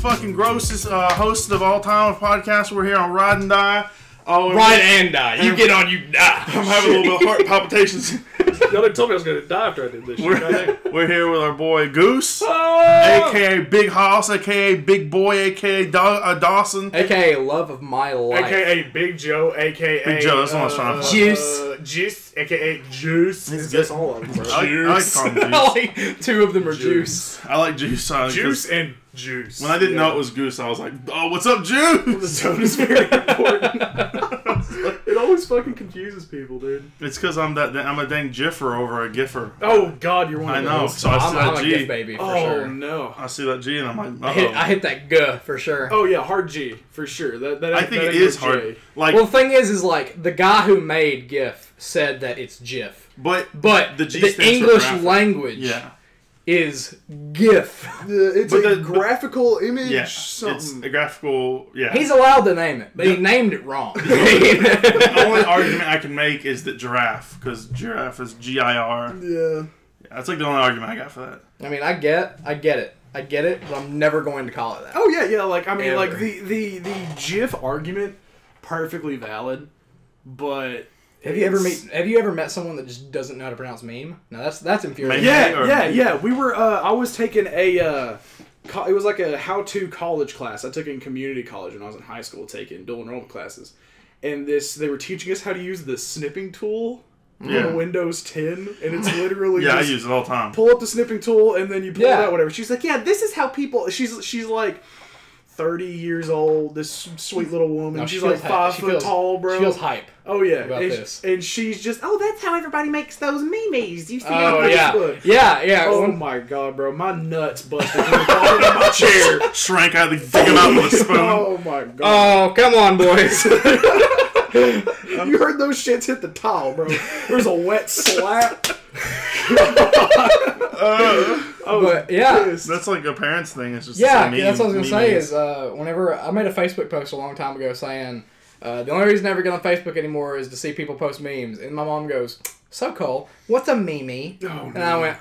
fucking grossest host of all time of podcasts. We're here on Ride and Die. Ride and Die. You get on, you die. I'm having a little bit of heart palpitations. Y'all didn't tell me I was going to die after I did this shit. We're here with our boy Geuce, a.k.a. Big Hoss, a.k.a. Big Boy, a.k.a. Dawson. A.k.a. Love of my life. A.k.a. Big Joe, a.k.a. Big Joe, that's what I was trying to find. Geuce, a.k.a. Geuce. That's all of them, bro. I like calling him Juice. I like two of them are Juice. I like Juice. Juice and Juice. When I didn't know it was Goose, I was like, oh, what's up, Juice? The tone is very important. It always fucking confuses people, dude. It's because I'm a dang Giffer over a Giffer. Oh, God, you're one of those. I know, so I see that I'm G. a gift baby, for sure. Oh, no. I see that G and I'm like, uh-oh. I hit that G for sure. Oh, yeah, hard G, for sure. I think it is hard. J. Like, well, the thing is like, the guy who made GIF said that it's GIF. But the G stands for English graphic. language is GIF. It's a graphical image. Yeah, something. it's a graphical. Yeah, He's allowed to name it, but he named it wrong. The only argument I can make is that giraffe, because giraffe is GIR. Yeah, that's like the only argument I got for that. I mean, I get it, but I'm never going to call it that. Oh yeah, like I mean, Ever. like the GIF argument, perfectly valid, but Have you ever met someone that just doesn't know how to pronounce meme? No, that's infuriating. Yeah. We were. I was taking a. It was like a how-to college class. I took it in community college when I was in high school, taking dual enrollment classes, and they were teaching us how to use the snipping tool. On Windows 10, and it's literally I use it all the time. Pull up the snipping tool, and then you pull it out, whatever. She's like, yeah, this is how people. She's like 30 years old. This sweet little woman. No, she's like 5 foot tall, bro. She feels hype. Oh yeah, about this. And she's just, that's how everybody makes those memes. You see on Facebook. Yeah. Oh my god, bro, my nuts busted in the bottom of my chair. Shrank. I had to dig him out with a spoon. Oh my god. Oh, come on, boys. You heard those shits hit the tile, bro. There's a wet slap. But yeah, that's like a parent's thing. It's just that's what I was gonna say. Is whenever I made a Facebook post a long time ago saying the only reason I never get on Facebook anymore is to see people post memes, and my mom goes, "So Cole, what's a meme?" And I went,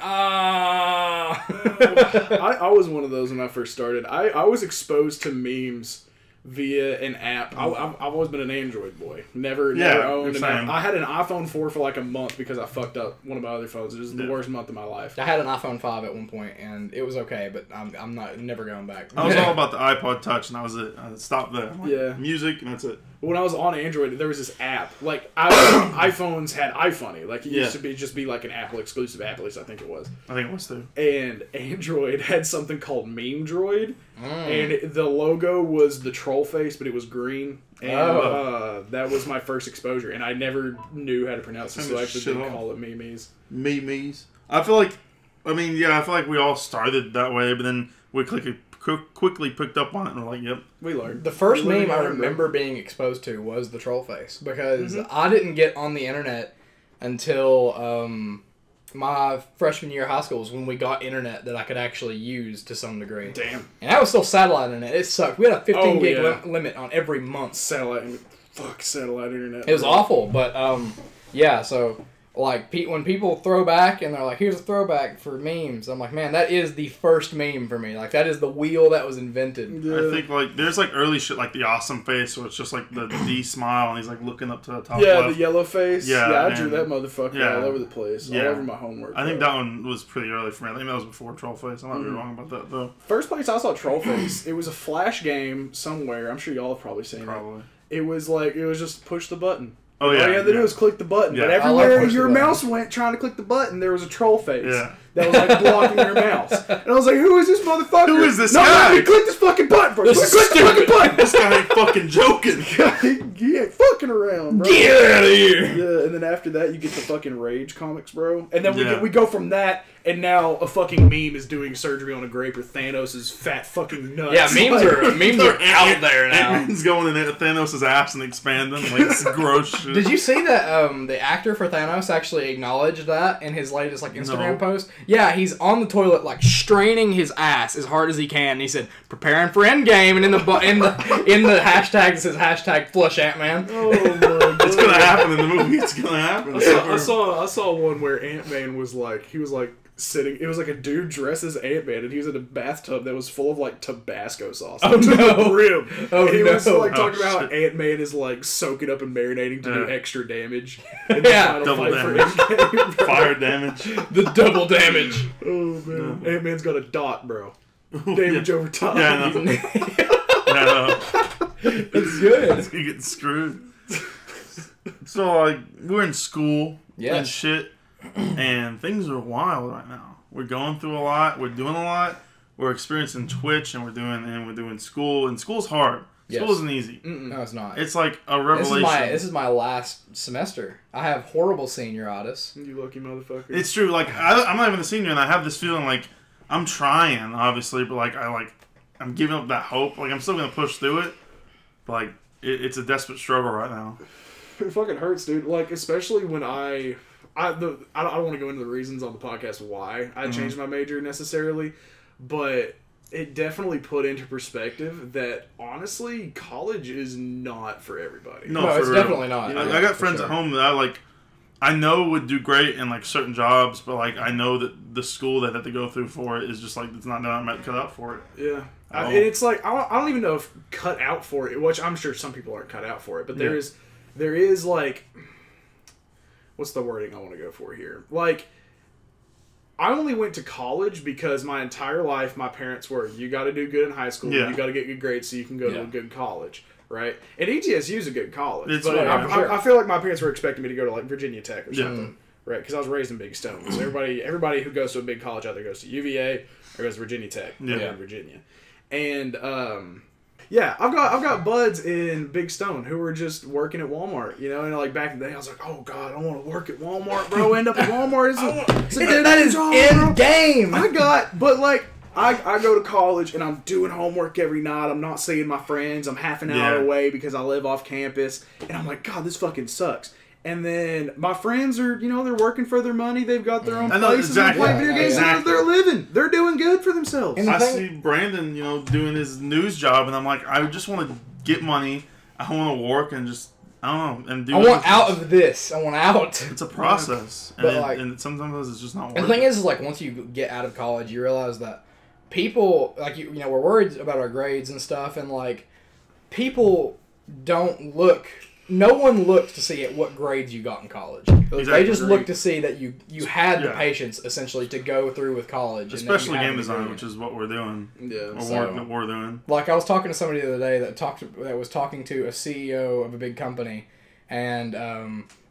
I was one of those when I first started. I was exposed to memes via an app. I've always been an Android boy. Never owned an app. I had an iPhone 4 for like a month because I fucked up one of my other phones. It was the worst month of my life. I had an iPhone 5 at one point, and it was okay, but I'm never going back. I was all about the iPod Touch, and that was it. I stopped there. Yeah. Music, and that's it. When I was on Android, there was this app. Like, iPhones had iFunny. Like, it used to just be like an Apple exclusive app, at least I think it was. I think it was too. And Android had something called Meme Droid. And the logo was the troll face, but it was green. And that was my first exposure. And I never knew how to pronounce it, so I actually didn't call it memes. Memes. I feel like we all started that way, but then we quickly picked up on it, and we're like, yep. We learned. The first meme I remember being exposed to was the troll face, because I didn't get on the internet until my freshman year of high school was when we got internet that I could actually use to some degree. Damn. And that was still satellite internet. It sucked. We had a 15 gig limit on every month. Satellite internet. It was awful, but so like when people throw back and they're like, here's a throwback for memes, I'm like, man, that is the first meme for me. Like, that is the wheel that was invented. I think like there's like early shit like the awesome face, where it's just like the D smile and he's like looking up to the top left. left. The yellow face. Yeah, I drew that motherfucker all over the place. All over my homework. I think that one was pretty early for me. I think that was before Troll Face. I might be wrong about that though. First place I saw Troll Face, it was a Flash game somewhere. I'm sure y'all have probably seen it. It was just push the button. Oh yeah. All you had to do was click the button. Yeah. But everywhere your mouse went trying to click the button, there was a troll face. Yeah. That was like blocking your mouse. And I was like, who is this motherfucker? Who is this guy? No, click this fucking button first. Click the fucking button. This guy ain't fucking joking. He ain't fucking around, bro. Get out of here. Yeah, and then after that, you get the fucking Rage comics, bro. And then we go from that, and now a fucking meme is doing surgery on a grape or Thanos' fat fucking nuts. Yeah, memes are out there now. Ant-Man's going in Thanos' ass and expanding. Like, it's gross shit. Did you see that the actor for Thanos actually acknowledged that in his latest like Instagram post? Yeah, he's on the toilet like straining his ass as hard as he can. And he said, "Preparing for Endgame," and in the hashtag it says hashtag flush Ant-Man. Oh my god, it's gonna happen in the movie. It's gonna happen. I saw one where Ant-Man was like sitting. It was like a dude dressed as Ant-Man, and he was in a bathtub that was full of like Tabasco sauce. Oh no! Rim. Oh and he was like Oh, talking about how shit. Ant-Man is like soaking up and marinating to do Yeah. extra damage. In the Yeah. final Double fight for damage. Endgame, bro. Fire damage. The double damage. Oh man, Ant-Man's got a dot, bro. Yeah. Damage over time. Yeah, I know. Yeah, It's good. you get screwed. So like we're in school and Yes. shit, and things are wild right now. We're going through a lot. We're doing a lot. We're experiencing Twitch, and we're doing school. And school's hard. School Yes. isn't easy. No, it's not. It's like a revelation. This is my last semester. I have horrible senioritis. You lucky motherfucker. It's true. Like I'm not even a senior, and I have this feeling like I'm trying, obviously, but like I'm giving up that hope. Like I'm still gonna push through it, but like it's a desperate struggle right now. It fucking hurts, dude. Like, especially when I don't want to go into the reasons on the podcast why I changed my major necessarily, but it definitely put into perspective that honestly, college is not for everybody. No, No, for it's real. definitely not. You know, Yeah, I got for friends sure. at home that I know would do great in like certain jobs, but like I know that the school that they have to go through for it is just like it's not cut out for it. Yeah. Oh. And it's like I don't even know if cut out for it, which I'm sure some people aren't cut out for it, but there is like, what's the wording I want to go for here? Like, I only went to college because my entire life my parents were, you got to do good in high school, Yeah. you got to get good grades so you can go to a good college, right? And ETSU is a good college, It's but right, for sure. I feel like my parents were expecting me to go to like Virginia Tech or something, right? Because I was raised in Big Stone, so everybody who goes to a big college either goes to UVA or goes to Virginia Tech, in Virginia, and yeah, I've got buds in Big Stone who were just working at Walmart, you know, and like back in the day, I was like, oh god, I want to work at Walmart, bro. End up at Walmart. It's a That is in game. but like, I go to college and I'm doing homework every night. I'm not seeing my friends. I'm half an hour away because I live off campus, and I'm like, God, this fucking sucks. And then my friends are, you know, they're working for their money. They've got their own I know, places. exactly. They're playing video games. Exactly. They're living. They're doing good for themselves. And I thing- see Brandon, you know, doing his news job, and I'm like, I just want to get money. I want to work and just, I don't know, and do. I want out of this. I want out. It's a process, But, and, like- and sometimes it's just not worth And the thing it. is, like, once you get out of college, you realize that people, like, you know, we're worried about our grades and stuff, and, like, people don't look. No one looks to see at what grades you got in college. They just look to see that you had the patience, essentially, to go through with college. Especially and that you game have a design, degree. which is what we're doing. Yeah. Or we're doing. Like, I was talking to somebody the other day that was talking to a CEO of a big company, and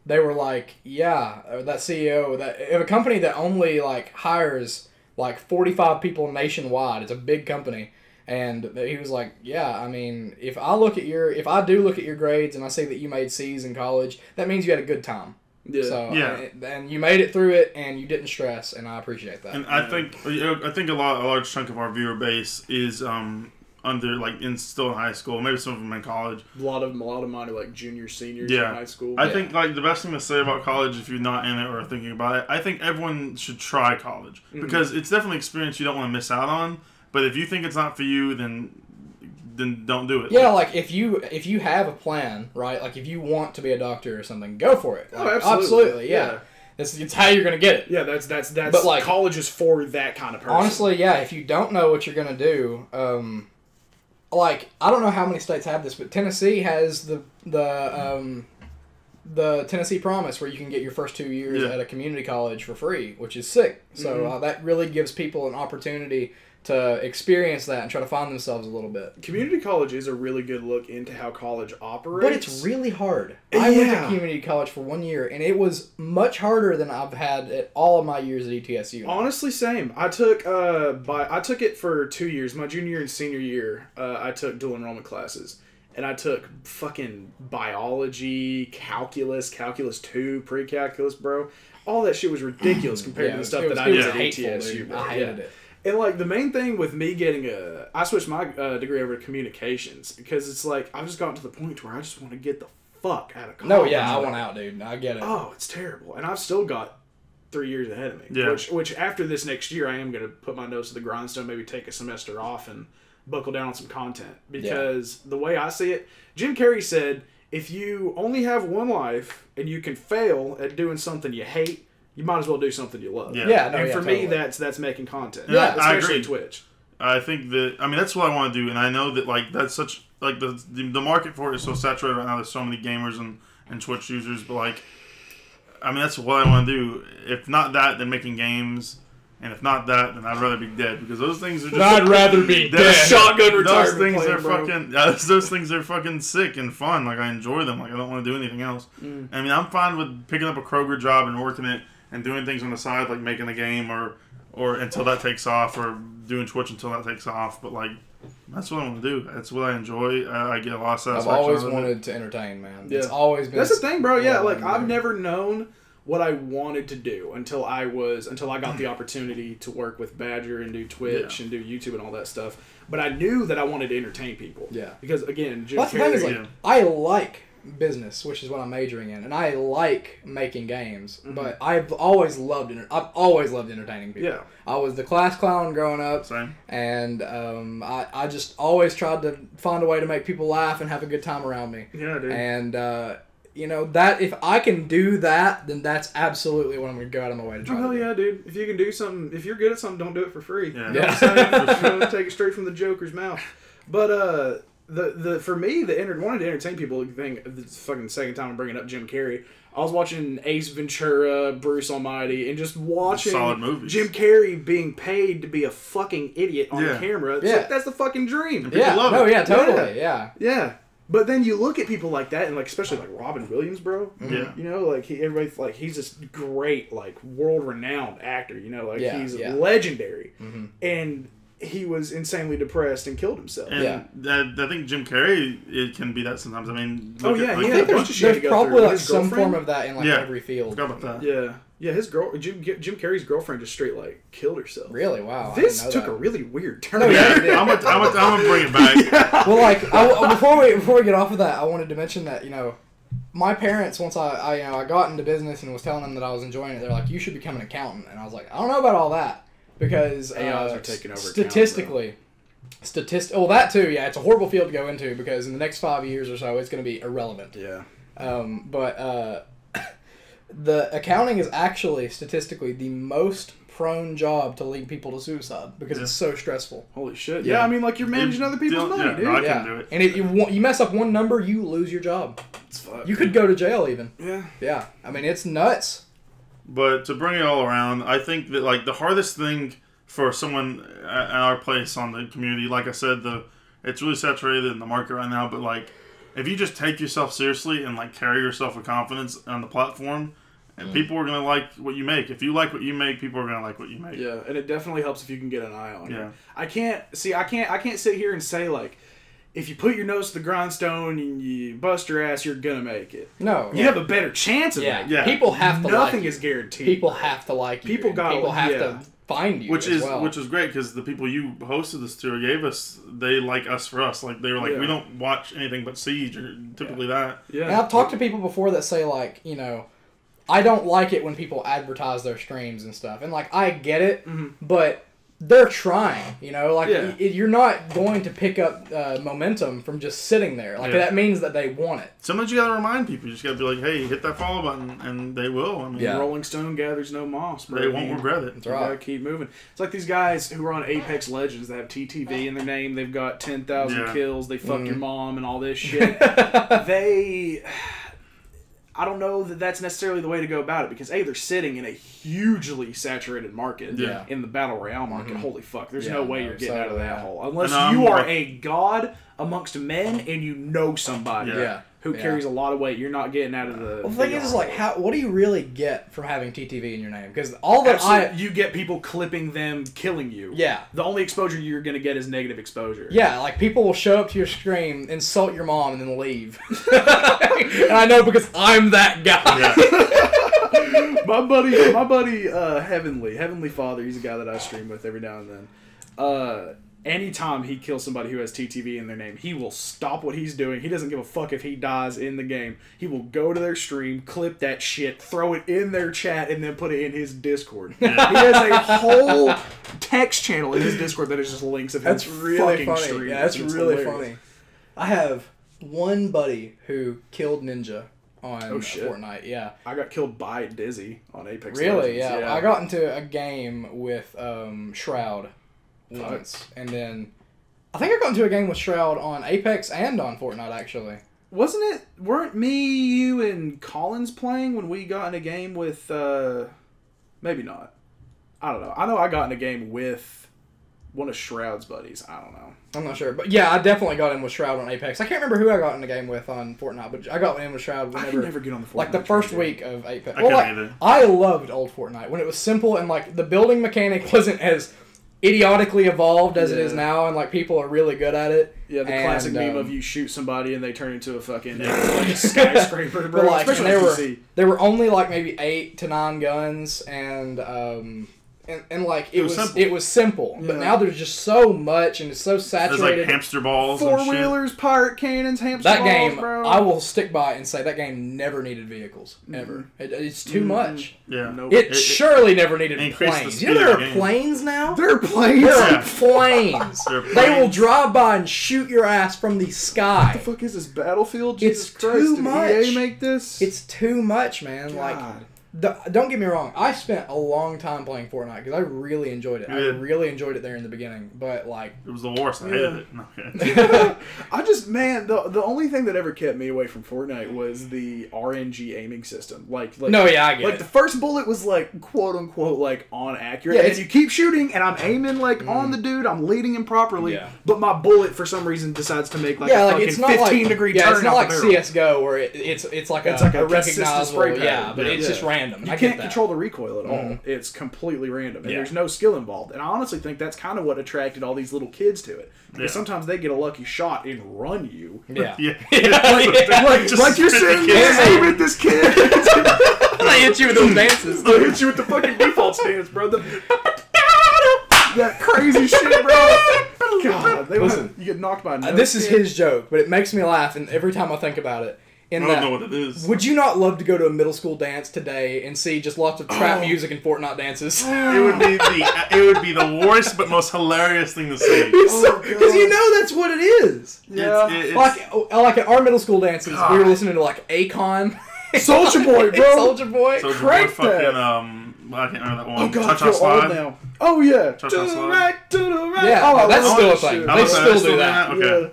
they were like, yeah, that CEO of a company that only like hires like 45 people nationwide. It's a big company. And he was like, yeah, I mean, if I do look at your grades and I see that you made C's in college, that means you had a good time. Yeah. So, Yeah. and you made it through it and you didn't stress, and I appreciate that. And I think a large chunk of our viewer base is still in high school, maybe some of them in college. A lot of mine are like juniors, seniors Yeah. in high school. I think like the best thing to say about college, if you're not in it or thinking about it, I think everyone should try college because it's definitely an experience you don't want to miss out on. But if you think it's not for you, then don't do it. Yeah, like if you have a plan, right? Like if you want to be a doctor or something, go for it. Like, absolutely, yeah. It's how you're gonna get it. Yeah, that's But, like, college is for that kind of person. Honestly, yeah. If you don't know what you're gonna do, like I don't know how many states have this, but Tennessee has the Tennessee Promise, where you can get your first 2 years at a community college for free, which is sick. So that really gives people an opportunity to experience that and try to find themselves a little bit. Community college is a really good look into how college operates. But it's really hard. I went to community college for 1 year, and it was much harder than I've had at all of my years at ETSU. Honestly, same. I took it for 2 years. My junior and senior year, I took dual enrollment classes. And I took fucking biology, calculus 2, pre-calculus, bro. All that shit was ridiculous compared to the stuff that I did at ETSU, bro. I hated it. And, like, the main thing with me getting I switched my degree over to communications because it's like, I've just gotten to the point where I just want to get the fuck out of college. No, yeah, I want out, dude. I get it. Oh, it's terrible. And I've still got 3 years ahead of me. Yeah. Which after this next year, I am going to put my nose to the grindstone, maybe take a semester off and buckle down on some content. Because the way I see it, Jim Carrey said, if you only have one life and you can fail at doing something you hate, you might as well do something you love. Yeah. And for me, totally. that's making content. Yeah, I especially agree. Twitch. I think that that's what I want to do, and I know that like that's such like the market for it is so saturated right now. There's so many gamers and Twitch users, but like, that's what I want to do. If not that, then making games, and if not that, then I'd rather be dead because those things are just. I'd rather be dead. Shotgun retirement Those things plan, are bro. fucking. Those things are fucking sick and fun. Like I enjoy them. Like I don't want to do anything else. I'm fine with picking up a Kroger job and working it and doing things on the side, like making a game or until that takes off, or doing Twitch until that takes off. But like, that's what I want to do. That's what I enjoy. I get a lot of satisfaction. I've always out of wanted it. to entertain, man. Yeah. It's always been. That's the thing, bro. Yeah, what I like wanted to I've do. never known what I wanted to do until I got the opportunity to work with Badger and do Twitch and do YouTube and all that stuff. But I knew that I wanted to entertain people. Yeah. Because again, Jim Well, that's the thing is, Carrey. like, I like business, which is what I'm majoring in, and I like making games. But I've always loved entertaining people. Yeah. I was the class clown growing up, Same. and I just always tried to find a way to make people laugh and have a good time around me. Yeah, dude. And that if I can do that, then that's absolutely what I'm going to go out of my way to try. Oh, hell to do. yeah, dude. If you can do something, if you're good at something, don't do it for free. Yeah. You know what I'm saying? Take it straight from the Joker's mouth. But for me, wanted to entertain people thing, this fucking second time I'm bringing up Jim Carrey. I was watching Ace Ventura, Bruce Almighty, and just watching Solid movies. Jim Carrey being paid to be a fucking idiot on camera. It's like, that's the fucking dream. Yeah, love no, it. yeah, totally, yeah. Yeah. But then you look at people like that, and like especially like Robin Williams, bro. Yeah. You know, like everybody's like he's this great, like world renowned actor. You know, like he's legendary, and he was insanely depressed and killed himself. And I think Jim Carrey it can be that sometimes. I mean, Oh, yeah, like, he I had think a bunch of there's shit to go probably through. like His some girlfriend? form of that in like every field. Forgot about that. Yeah. His Jim Carrey's girlfriend just straight like killed herself. Really? Wow. This I didn't know took a that. really weird turn. No, yeah, it did. I'm gonna bring it back. Well, like before we get off of that, I wanted to mention that my parents, once I got into business and was telling them that I was enjoying it, they're like, you should become an accountant, and I was like, I don't know about all that because AIs are taking over statistically. Well, that too, yeah. It's a horrible field to go into because in the next 5 years or so, it's going to be irrelevant. Yeah. But the accounting is actually statistically the most prone job to lead people to suicide because it's so stressful. Holy shit. Yeah, I mean, like you're managing other people's money, dude. No, I can do it. And you mess up one number, you lose your job. It's fucked. You could go to jail even. Yeah. Yeah. I mean, it's nuts. But to bring it all around, I think that like the hardest thing for someone at our place on the community, like I said, it's really saturated in the market right now. But like, if you just take yourself seriously and like carry yourself with confidence on the platform, and people are gonna like what you make. If you like what you make, people are gonna like what you make. Yeah, and it definitely helps if you can get an eye on it. Yeah. I can't sit here and say like, if you put your nose to the grindstone and you bust your ass, you're gonna make it. No. You have a better chance of Yeah. making it. Yeah. People have to like Nothing you. is guaranteed. People have to like you. People and gotta- people have yeah. to find you Which as is well. which is great because the people you hosted this to gave us, they like us for us. Like they were like, Yeah. we don't watch anything but Siege or typically that. Yeah. And I've talked to people before that say like, I don't like it when people advertise their streams and stuff. And like, I get it, but they're trying, Yeah. you're not going to pick up momentum from just sitting there. Like that means that they want it. Sometimes you gotta remind people. You just gotta be like, hey, hit that follow button, and they will. I mean, Yeah. Rolling Stone gathers no moss, bro. they won't regret it. That's You right. gotta keep moving. It's like these guys who are on Apex Legends that have TTV in their name. They've got 10,000 kills. They fuck your mom and all this shit. I don't know that that's necessarily the way to go about it because A, they're sitting in a hugely saturated market in the Battle Royale market. Holy fuck. There's no way you're getting out of that hole. Unless you are a god amongst men and you know somebody who carries a lot of weight. You're not getting out of the... Well, the thing is like, what do you really get from having TTV in your name? Because all that you get people clipping them, killing you. Yeah. The only exposure you're going to get is negative exposure. Yeah, like people will show up to your stream, insult your mom, and then leave. And I know because I'm that guy. Yeah. my buddy, Heavenly Father, he's a guy that I stream with every now and then. Anytime he kills somebody who has TTV in their name, he will stop what he's doing. He doesn't give a fuck if he dies in the game. He will go to their stream, clip that shit, throw it in their chat, and then put it in his Discord. He has a whole text channel in his Discord that is just links of his fucking funny. streams. Yeah, that's It's really hilarious. funny. I have one buddy who killed Ninja on Fortnite. Yeah. I got killed by Dizzy on Apex Really? Legends. Yeah. I got into a game with Shroud once, and then I think I got into a game with Shroud on Apex and on Fortnite actually. Weren't me, you, and Collins playing when we got in a game with, maybe not. I don't know. I know I got in a game with one of Shroud's buddies. I don't know. I'm not sure. But yeah, I definitely got in with Shroud on Apex. I can't remember who I got in the game with on Fortnite, but I got in with Shroud whenever. I could never get on the Fortnite. Like the first week of Apex. I couldn't either. I loved old Fortnite when it was simple and like the building mechanic wasn't as idiotically evolved as it is now, and like people are really good at it. Yeah, the classic meme of you shoot somebody and they turn into a fucking like a skyscraper, bro. But like there were only like maybe 8 to 9 guns, and like it was simple. But now there's just so much, and it's so saturated. There's like hamster balls, 4-wheelers, pirate cannons, hamster that balls, game, bro. I will stick by and say that game never needed vehicles ever. It's too much. Yeah, nope. It surely never needed planes. You know there are planes now. There are planes. There are planes. They will drive by and shoot your ass from the sky. What the fuck is this, Battlefield? Jesus Christ, too did much. EA make this? It's too much, man. God. Like. Don't get me wrong. I spent a long time playing Fortnite because I really enjoyed it. I really enjoyed it there in the beginning, but like it was the worst. I hated it. No, okay. I just the only thing that ever kept me away from Fortnite was the RNG aiming system. Like no, yeah, I get it. The first bullet was like quote unquote like on accurate. Yeah, and you keep shooting and I'm aiming like on the dude. I'm leading him properly. Yeah. But my bullet for some reason decides to make like a fucking it's not 15-degree turn. It's not like out the barrel. CS:GO where it's like a recognizable spray pattern. Yeah, but it's just random. You I can't get that. control the recoil at all. It's completely random, and Yeah. there's no skill involved. And I honestly think that's kind of what attracted all these little kids to it. Because sometimes they get a lucky shot and run you. Yeah. Like you're sitting there aim at this kid. They hit you with those dances. They hit you with the fucking default stance, bro. That crazy shit, bro. God, you get knocked by a this is his joke, but it makes me laugh, and every time I think I don't know what it is. Would you not love to go to a middle school dance today and see just lots of trap music and Fortnite dances? It would be the worst but most hilarious thing to see. Because you know that's what it is. Yeah. Like at our middle school dances, we were listening to like Akon. Soulja Boy, bro. Soulja Boy. Crank that. I can't remember that one. Oh god, Cha Cha Slide. Now. Oh yeah. Cha Cha Slide. To the right. Yeah, that's still a thing. They still do that. Okay.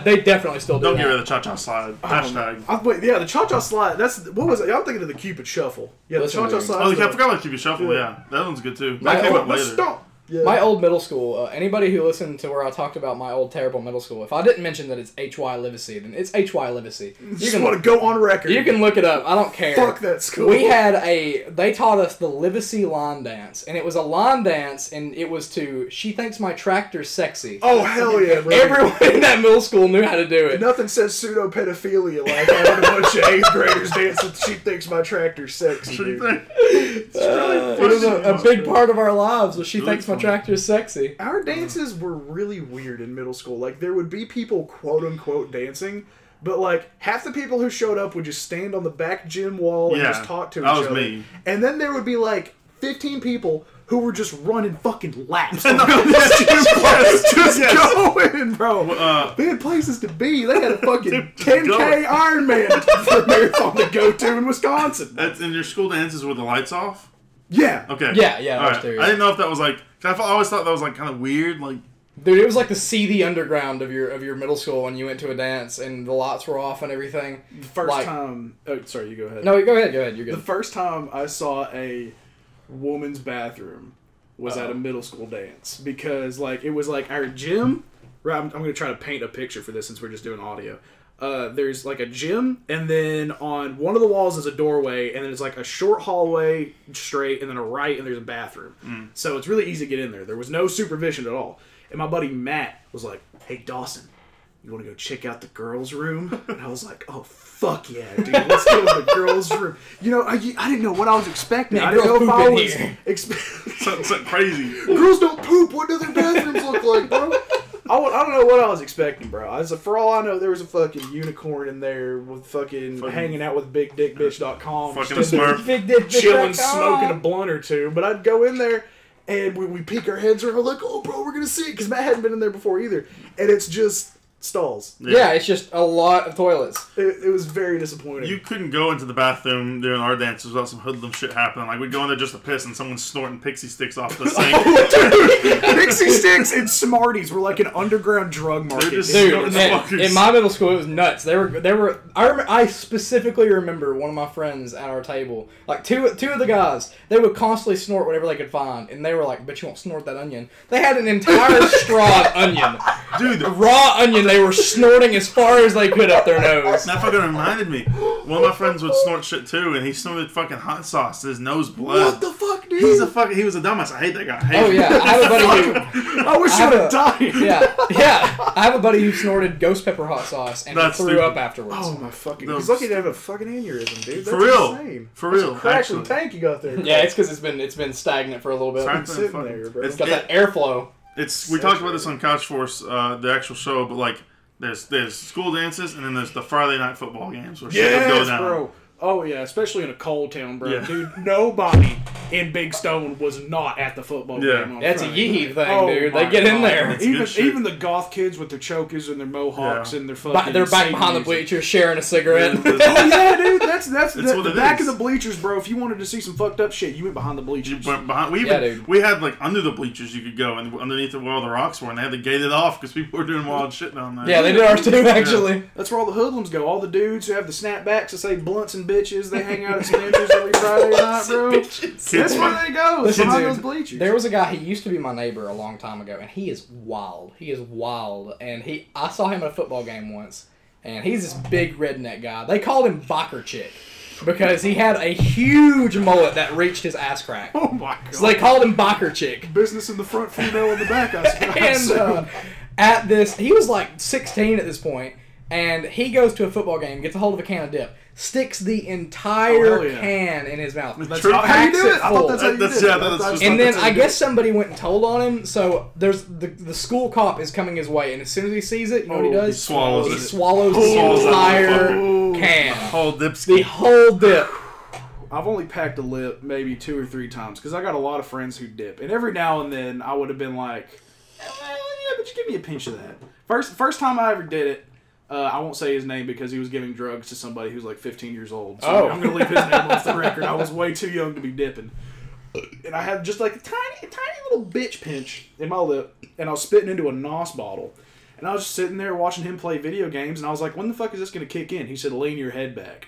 They definitely still do that. Don't get rid of the Cha Cha Slide. Hashtag. Yeah, the Cha Cha Slide. What was it? I'm thinking of the Cupid Shuffle. Yeah, the Cha Cha Slide. Oh, I forgot about Cupid Shuffle. Yeah, that one's good too. That came up later. Yeah. My old middle school, anybody who listened to where I talked about my old terrible middle school, if I didn't mention that it's HY Livesey, then it's HY Livesey. You just want to go on record. You can look it up. I don't care. Fuck that school. They taught us the Livesey line dance, and it was a line dance, and it was to She Thinks My Tractor's Sexy. Oh, hell yeah, bro. Everyone in that middle school knew how to do it. Nothing says pseudo-pedophilia like having a bunch of 8th graders dance with She Thinks My Tractor's Sexy, dude. It was a big part of our lives was She Thinks My Tractor's Sexy. Our dances were really weird in middle school. Like, there would be people quote-unquote dancing, but, like, half the people who showed up would just stand on the back gym wall and just talk to each other. That was me. And then there would be, like, 15 people who were just running fucking laps around this gym, going, bro. They had places to be. They had a fucking 10K Ironman for marathon to go to in Wisconsin. That's in your school dances with the lights off? Yeah. Okay. Yeah. All right. I didn't know if that was like. I always thought that was like kind of weird, like. Dude, it was like the seedy underground of your middle school when you went to a dance and the lights were off and everything. The first time. Oh, sorry. You go ahead. No, go ahead. You're good. The first time I saw a woman's bathroom was at a middle school dance because like it was like our gym. Right. I'm going to try to paint a picture for this since we're just doing audio. There's like a gym, and then on one of the walls is a doorway, and then it's like a short hallway straight, and then a right, and there's a bathroom. So it's really easy to get in there. There was no supervision at all. And my buddy Matt was like, "Hey Dawson, you want to go check out the girls' room?" And I was like, "Oh fuck yeah, dude, let's go to the girls' room." You know, I didn't know what I was expecting. I didn't know if I was expecting something crazy. Girls don't poop. What do their bathrooms look like, bro? I don't know what I was expecting, bro. For all I know, there was a fucking unicorn in there with fucking hanging out with BigDickBitch.com. Fucking a Smurf. Chilling, smoking a blunt or two. But I'd go in there, and we peek our heads around, like, oh, bro, we're going to see it. Because Matt hadn't been in there before either. And it's just stalls. Yeah, it's just a lot of toilets. It was very disappointing. You couldn't go into the bathroom during our dances without some hoodlum shit happening. Like, we'd go in there just to piss and someone's snorting pixie sticks off the sink. Pixie sticks and Smarties were like an underground drug market. Dude, in my middle school, it was nuts. They were. I specifically remember one of my friends at our table, like two of the guys. They would constantly snort whatever they could find, and they were like, "Bet you won't snort that onion." They had an entire straw onion, dude. A raw onion. They were snorting as far as they could up their nose. That fucking reminded me. One of my friends would snort shit too, and he snorted fucking hot sauce. His nose bled. What the fuck, dude? He was a dumbass. I hate that guy. Oh yeah, I have a buddy who. I wish you would have died. Yeah. I have a buddy who snorted ghost pepper hot sauce and threw up afterwards. Oh my fucking! He's lucky to have a fucking aneurysm, dude. That's for real. Insane. For real. That's a crackling tank you got there. Yeah, it's because it's been stagnant for a little bit. It's sitting there, bro. It's got that airflow. We talked about this on Couch Force, the actual show, but like there's school dances and then there's the Friday night football games where shit would go down. Bro. Oh yeah, especially in a cold town, bro. Yeah. Dude, nobody in Big Stone was not at the football game on That's Friday. a yee thing, dude. They get in there. Even the goth kids with their chokers and their mohawks and their fucking. They're back behind the bleachers sharing a cigarette. Oh yeah, dude. That's what the it back is. of the bleachers, bro. If you wanted to see some fucked up shit, you went behind the bleachers. We had like under the bleachers you could go and underneath where all the rocks were, and they had to gate it off because people were doing wild shit down there. Yeah, they did ours too, actually. Yeah. That's where all the hoodlums go. All the dudes who have the snapbacks that say blunts and bitches, they hang out at Spencer's every Friday night, bro. That's where they go. Listen, behind dude, those bleachers. There was a guy, he used to be my neighbor a long time ago, and he is wild. And I saw him at a football game once, and he's this big redneck guy. They called him Bocker Chick because he had a huge mullet that reached his ass crack. Oh my god. So they called him Bocker Chick. Business in the front, female in the back, I suppose. And he was like 16 at this point, and he goes to a football game, gets a hold of a can of dip, sticks the entire can in his mouth. That's not how you do it. I thought that's how you did it. And then I guess somebody went and told on him, so there's the school cop is coming his way, and as soon as he sees it, you know what he does? He swallows the entire can. The whole dip. I've only packed a lip maybe 2 or 3 times because I got a lot of friends who dip, and every now and then I would have been like, yeah, but you give me a pinch of that. First time I ever did it, I won't say his name because he was giving drugs to somebody who was like 15 years old. So I'm going to leave his name off the record. I was way too young to be dipping. And I had just like a tiny little bitch pinch in my lip, and I was spitting into a NOS bottle. And I was just sitting there watching him play video games, and I was like, when the fuck is this going to kick in? He said, lean your head back.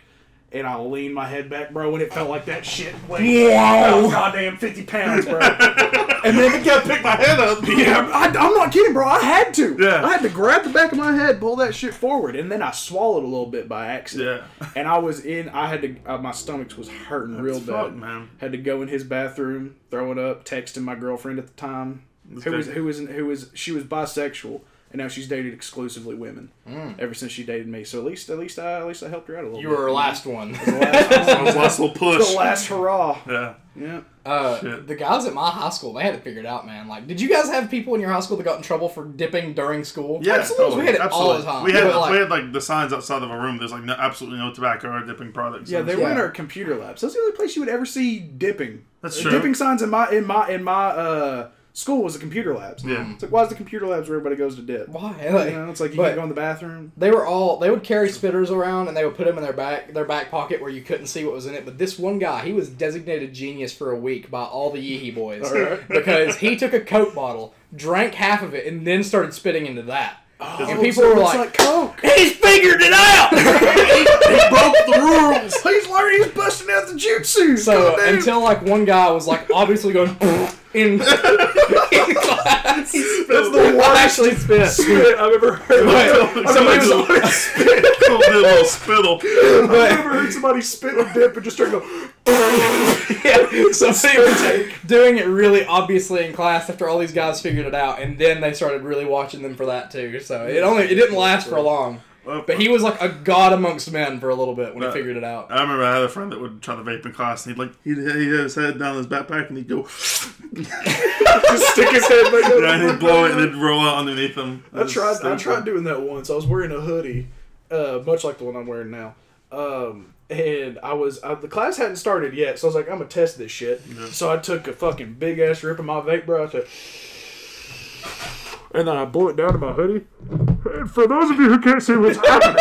And I leaned my head back, bro, and it felt like that shit weighed goddamn 50 pounds, bro. And then I gotta pick my head up. Yeah, I'm not kidding, bro. I had to. Yeah. I had to grab the back of my head, pull that shit forward, and then I swallowed a little bit by accident. Yeah. And I had to, my stomach was hurting real bad. Fuck, man. Had to go in his bathroom, throwing up, texting my girlfriend at the time, she was bisexual. And now she's dated exclusively women ever since she dated me. So at least I helped her out a little bit. You were her last one. Last little push. The last hurrah. Yeah. Yeah. The guys at my high school, they had it figured out, man. Like, did you guys have people in your high school that got in trouble for dipping during school? Yeah, absolutely. We had it all the time. We had like the signs outside of a room. There's like absolutely no tobacco or dipping products. Yeah, they were in our computer labs. That's the only place you would ever see dipping. That's true. Dipping signs in my school was the computer labs. Yeah. It's like, why is the computer labs where everybody goes to dip? Why? It's like you can't go in the bathroom. They would carry spitters around and they would put them in their back pocket where you couldn't see what was in it. But this one guy, he was designated genius for a week by all the Yee-Hee boys. Because he took a Coke bottle, drank half of it, and then started spitting into that. And people were like, Coke. He's figured it out! he broke the rules! He's learning, he's busting out the jutsu! So, until like one guy was like obviously going in class. That's the worst actually spit I've ever heard. Somebody was spit. A little spittle. I've never heard somebody spit and dip and just start going. Yeah, somebody was doing it really obviously in class after all these guys figured it out, and then they started really watching them for that too. So it didn't last for long. But he was like a god amongst men for a little bit when he figured it out. I remember I had a friend that would try to vape in class, and he'd had his head down his backpack, and he'd go just stick his head back up. Yeah, and he'd blow it, and it'd roll out underneath him. I tried doing that once. I was wearing a hoodie, much like the one I'm wearing now. And the class hadn't started yet, so I was like, I'm gonna test this shit. Yeah. So I took a fucking big ass rip of my vape, bro. And then I blew it down to my hoodie. And for those of you who can't see what's happening,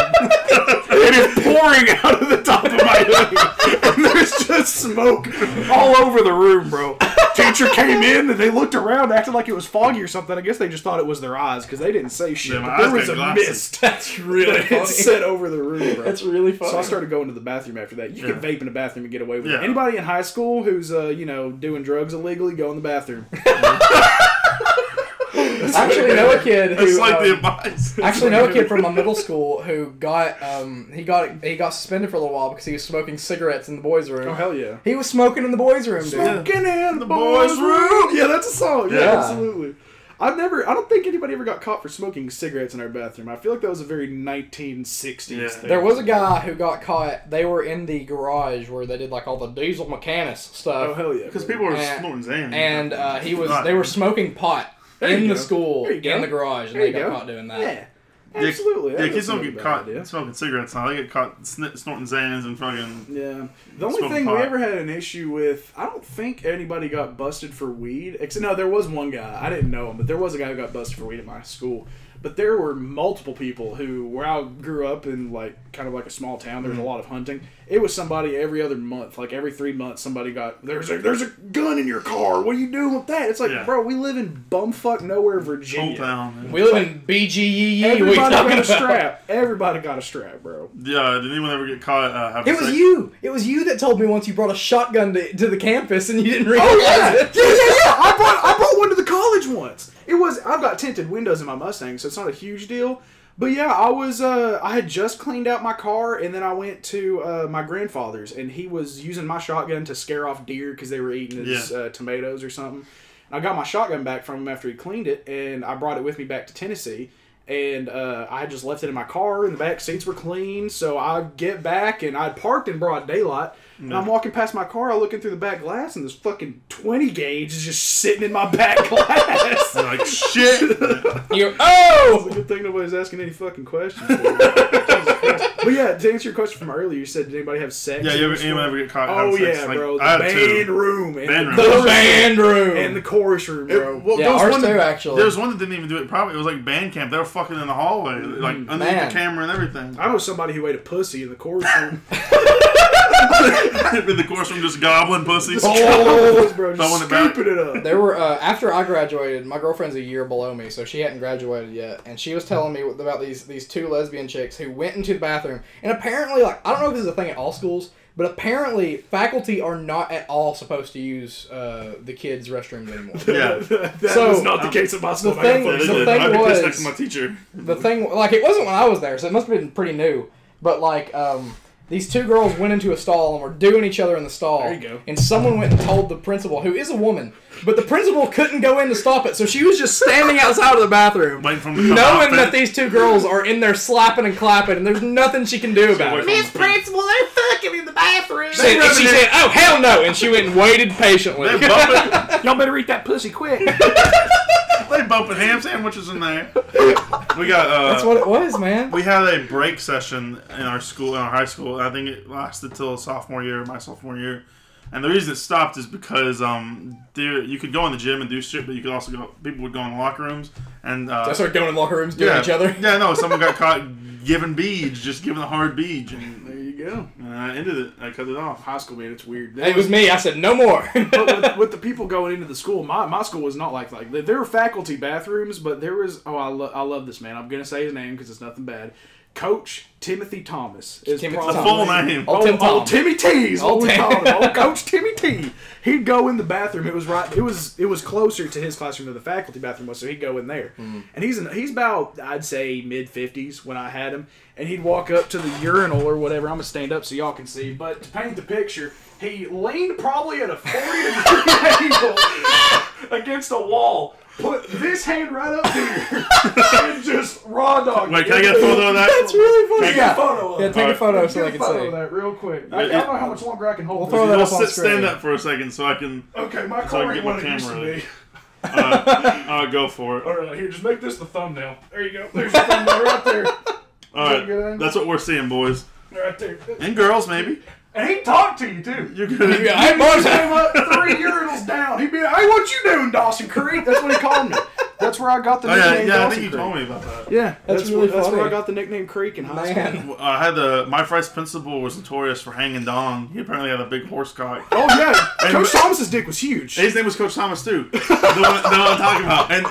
it is pouring out of the top of my hoodie. And there's just smoke all over the room, bro. Teacher came in and they looked around, acting like it was foggy or something. I guess they just thought it was their eyes because they didn't say shit. Yeah, But there was a glasses. mist That's really funny. that set over the room, bro. That's really funny. So I started going to the bathroom after that. You can vape in the bathroom and get away with it. Yeah. Anybody in high school who's doing drugs illegally, go in the bathroom. Actually, know a kid who. It's like the advice. Actually, know a kid from my middle school who got he got suspended for a little while because he was smoking cigarettes in the boys' room. Oh hell yeah! He was smoking in the boys' room, dude. Smoking in the boys' room. Yeah, that's a song. Yeah, Yeah. absolutely. I don't think anybody ever got caught for smoking cigarettes in our bathroom. I feel like that was a very 1960s thing. There was a guy who got caught. They were in the garage where they did like all the diesel mechanics stuff. Oh hell yeah! Because people were snorting Zan. And they were smoking pot in the school, There you go. in the garage, and There they you got go. caught doing that. Yeah, absolutely. Yeah, That kids doesn't don't look get a bad caught idea. smoking cigarettes now. They get caught snorting Zans and fucking... Yeah. The only Smoking thing we pot. ever had an issue with, I don't think anybody got busted for weed. Except, no, there was one guy. I didn't know him, but there was a guy who got busted for weed at my school. But there were multiple people who, where I grew up in kind of like a small town, there was a lot of hunting. It was somebody every other month, like every 3 months, somebody got, there's a gun in your car. What are you doing with that? It's like, bro, we live in bumfuck nowhere, Virginia. Whole town, man. We live in BGEE. Everybody What are you got a talking about? strap. Everybody got a strap, bro. Yeah, did anyone ever get caught having It was sex? you. It was you that told me once you brought a shotgun to the campus and you didn't realize Oh yeah, it. yeah. I brought one to the college once. I've got tinted windows in my Mustang, so it's not a huge deal. But yeah, I had just cleaned out my car, and then I went to my grandfather's, and he was using my shotgun to scare off deer because they were eating his tomatoes or something. And I got my shotgun back from him after he cleaned it, and I brought it with me back to Tennessee. And I had just left it in my car, and the back seats were clean. So I get back, and I'd parked in broad daylight. And I'm walking past my car, I'm looking through the back glass, and this fucking 20 gauge is just sitting in my back glass. They're like, shit! It's a good thing nobody's asking any fucking questions. But yeah, to answer your question from earlier, you said, did anybody have sex? Yeah, anyone ever get caught having sex? Yeah, Like, bro. The I had band two. room. And Band room. The band room. And the chorus room, bro. Well, Yeah, there was ours one too, that- actually. There was one that didn't even do it properly. It was like band camp. They were fucking in the hallway, like underneath Man. the camera and everything. I know somebody who ate a pussy in the chorus room. In the course room, just gobbling pussy. Oh, bro, just Throwing it back. scooping it up. There were after I graduated, my girlfriend's a year below me, so she hadn't graduated yet, and she was telling me about these two lesbian chicks who went into the bathroom, and apparently, like, I don't know if this is a thing at all schools, but apparently faculty are not at all supposed to use the kids' restrooms anymore. Yeah. That So, was not the case at my school. the thing- Yeah, they the did. thing I could piss was- next to my teacher. The thing, like, it wasn't when I was there, so it must have been pretty new, but like these two girls went into a stall and were doing each other in the stall. There you go. And someone went and told the principal, who is a woman, but the principal couldn't go in to stop it, so she was just standing outside of the bathroom, Waiting for them to come out. knowing that these two girls are in there slapping and clapping, and there's nothing she can do about it. Miss Principal, they're fucking in the bathroom. She said, "Oh hell no!" And she went and waited patiently. They bumping, Y'all better eat that pussy quick. they bumping ham sandwiches in there. We got. That's what it was, man. We had a break session in our school, in our high school. I think it lasted till my sophomore year. And the reason it stopped is because you could go in the gym and do shit, but you could also go. People would go in the locker rooms and. I started going in locker rooms doing each other. Yeah, no, someone got caught giving beads, just giving a hard bead, and There you go. I ended it. I cut it off. High school, man, it's weird. It was me. I said no more. But with the people going into the school, my school was not like there were faculty bathrooms, but there was I love this man. I'm gonna say his name because it's nothing bad. Coach Timothy Thomas is Timothy probably The full name. Old Timmy T's. Old Old, Tim. old Coach Timmy T. He'd go in the bathroom. It was closer to his classroom than the faculty bathroom was, so he'd go in there. And he's about, I'd say, mid-50s when I had him. And he'd walk up to the urinal or whatever. I'm gonna stand up so y'all can see. But to paint the picture, he leaned probably at a 40-degree angle against a wall. Put this hand right up here and just raw dog. Wait, can I get a photo of that? That's really funny. Take a photo of it. Take a photo so Get they a can photo see. of that real quick. I don't know how much longer I can hold We'll this. throw that We'll up on screen. stand up for a second so I can. Okay, my So I car can ain't get my what it used to camera be. I'll go for it. Alright, here, just make this the thumbnail. There you go. There's your thumbnail right there. All right, that's what we're seeing, boys Right there. and girls, maybe. And he'd talk to you, too. You're good. Yeah, hey, He came up 3 urinals down. He'd be like, hey, what you doing, Dawson Creek? That's what he called me. That's where I got the Oh nickname. yeah, I Dawson think you Creek. told me about that. Yeah, That's really that's where funny. I got the nickname Creek in high school. I had my vice principal was notorious for hanging dong. He apparently had a big horse cock. Oh yeah, Coach Thomas's dick was huge. His name was Coach Thomas too. The one I'm talking about. And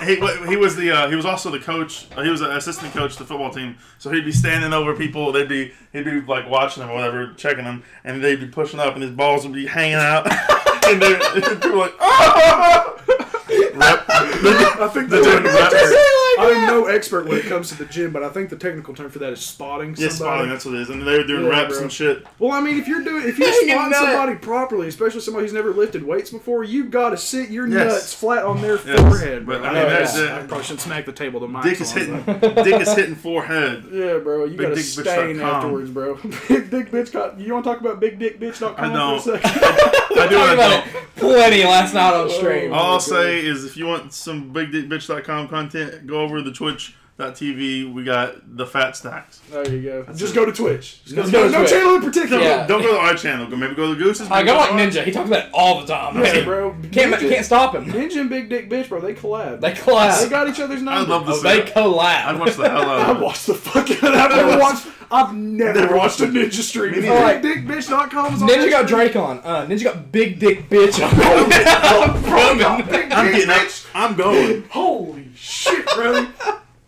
he was also the coach. He was an assistant coach to the football team. So he'd be standing over people. He'd be like watching them or whatever, checking them, and they'd be pushing up, and his balls would be hanging out. And people were like, oh! Rep. I think They're doing reps. I'm no expert when it comes to the gym, but I think the technical term for that is spotting somebody. Yeah, spotting, that's what it is. And they were doing reps bro. and shit. Well, I mean, if you're spotting somebody properly, especially somebody who's never lifted weights before, you've got to sit your nuts flat on their forehead, bro. But, I mean, I probably shouldn't smack the table. The dick is hitting forehead. Yeah, bro. You got to stain afterwards, bro. Big Dick Bitch. You want to talk about BigDickBitch.com I don't. for a second? I do. I don't. Plenty last night on stream. All I'll say is if you want some BigDickBitch.com content, go over to Twitch.tv. We got the fat stacks. There you go. Just go to Twitch. Just go to no Twitch. channel in particular. Yeah. Don't go to our channel. Maybe go to Geuce's. I go like Ninja. He talks about it all the time. Yeah, bro. Can't stop him. Ninja and Big Dick Bitch, bro, they collab. They collab. They got each other's I numbers. love to see They it. collab. I'd watch the hell out I of it. watched the fuck out of it. I've never watched a Ninja stream. Me neither. BigDickBitch.com is on Ninja that got shit. Drake on. Ninja got Big Dick Bitch on. I'm getting out. I'm going. Holy shit, bro.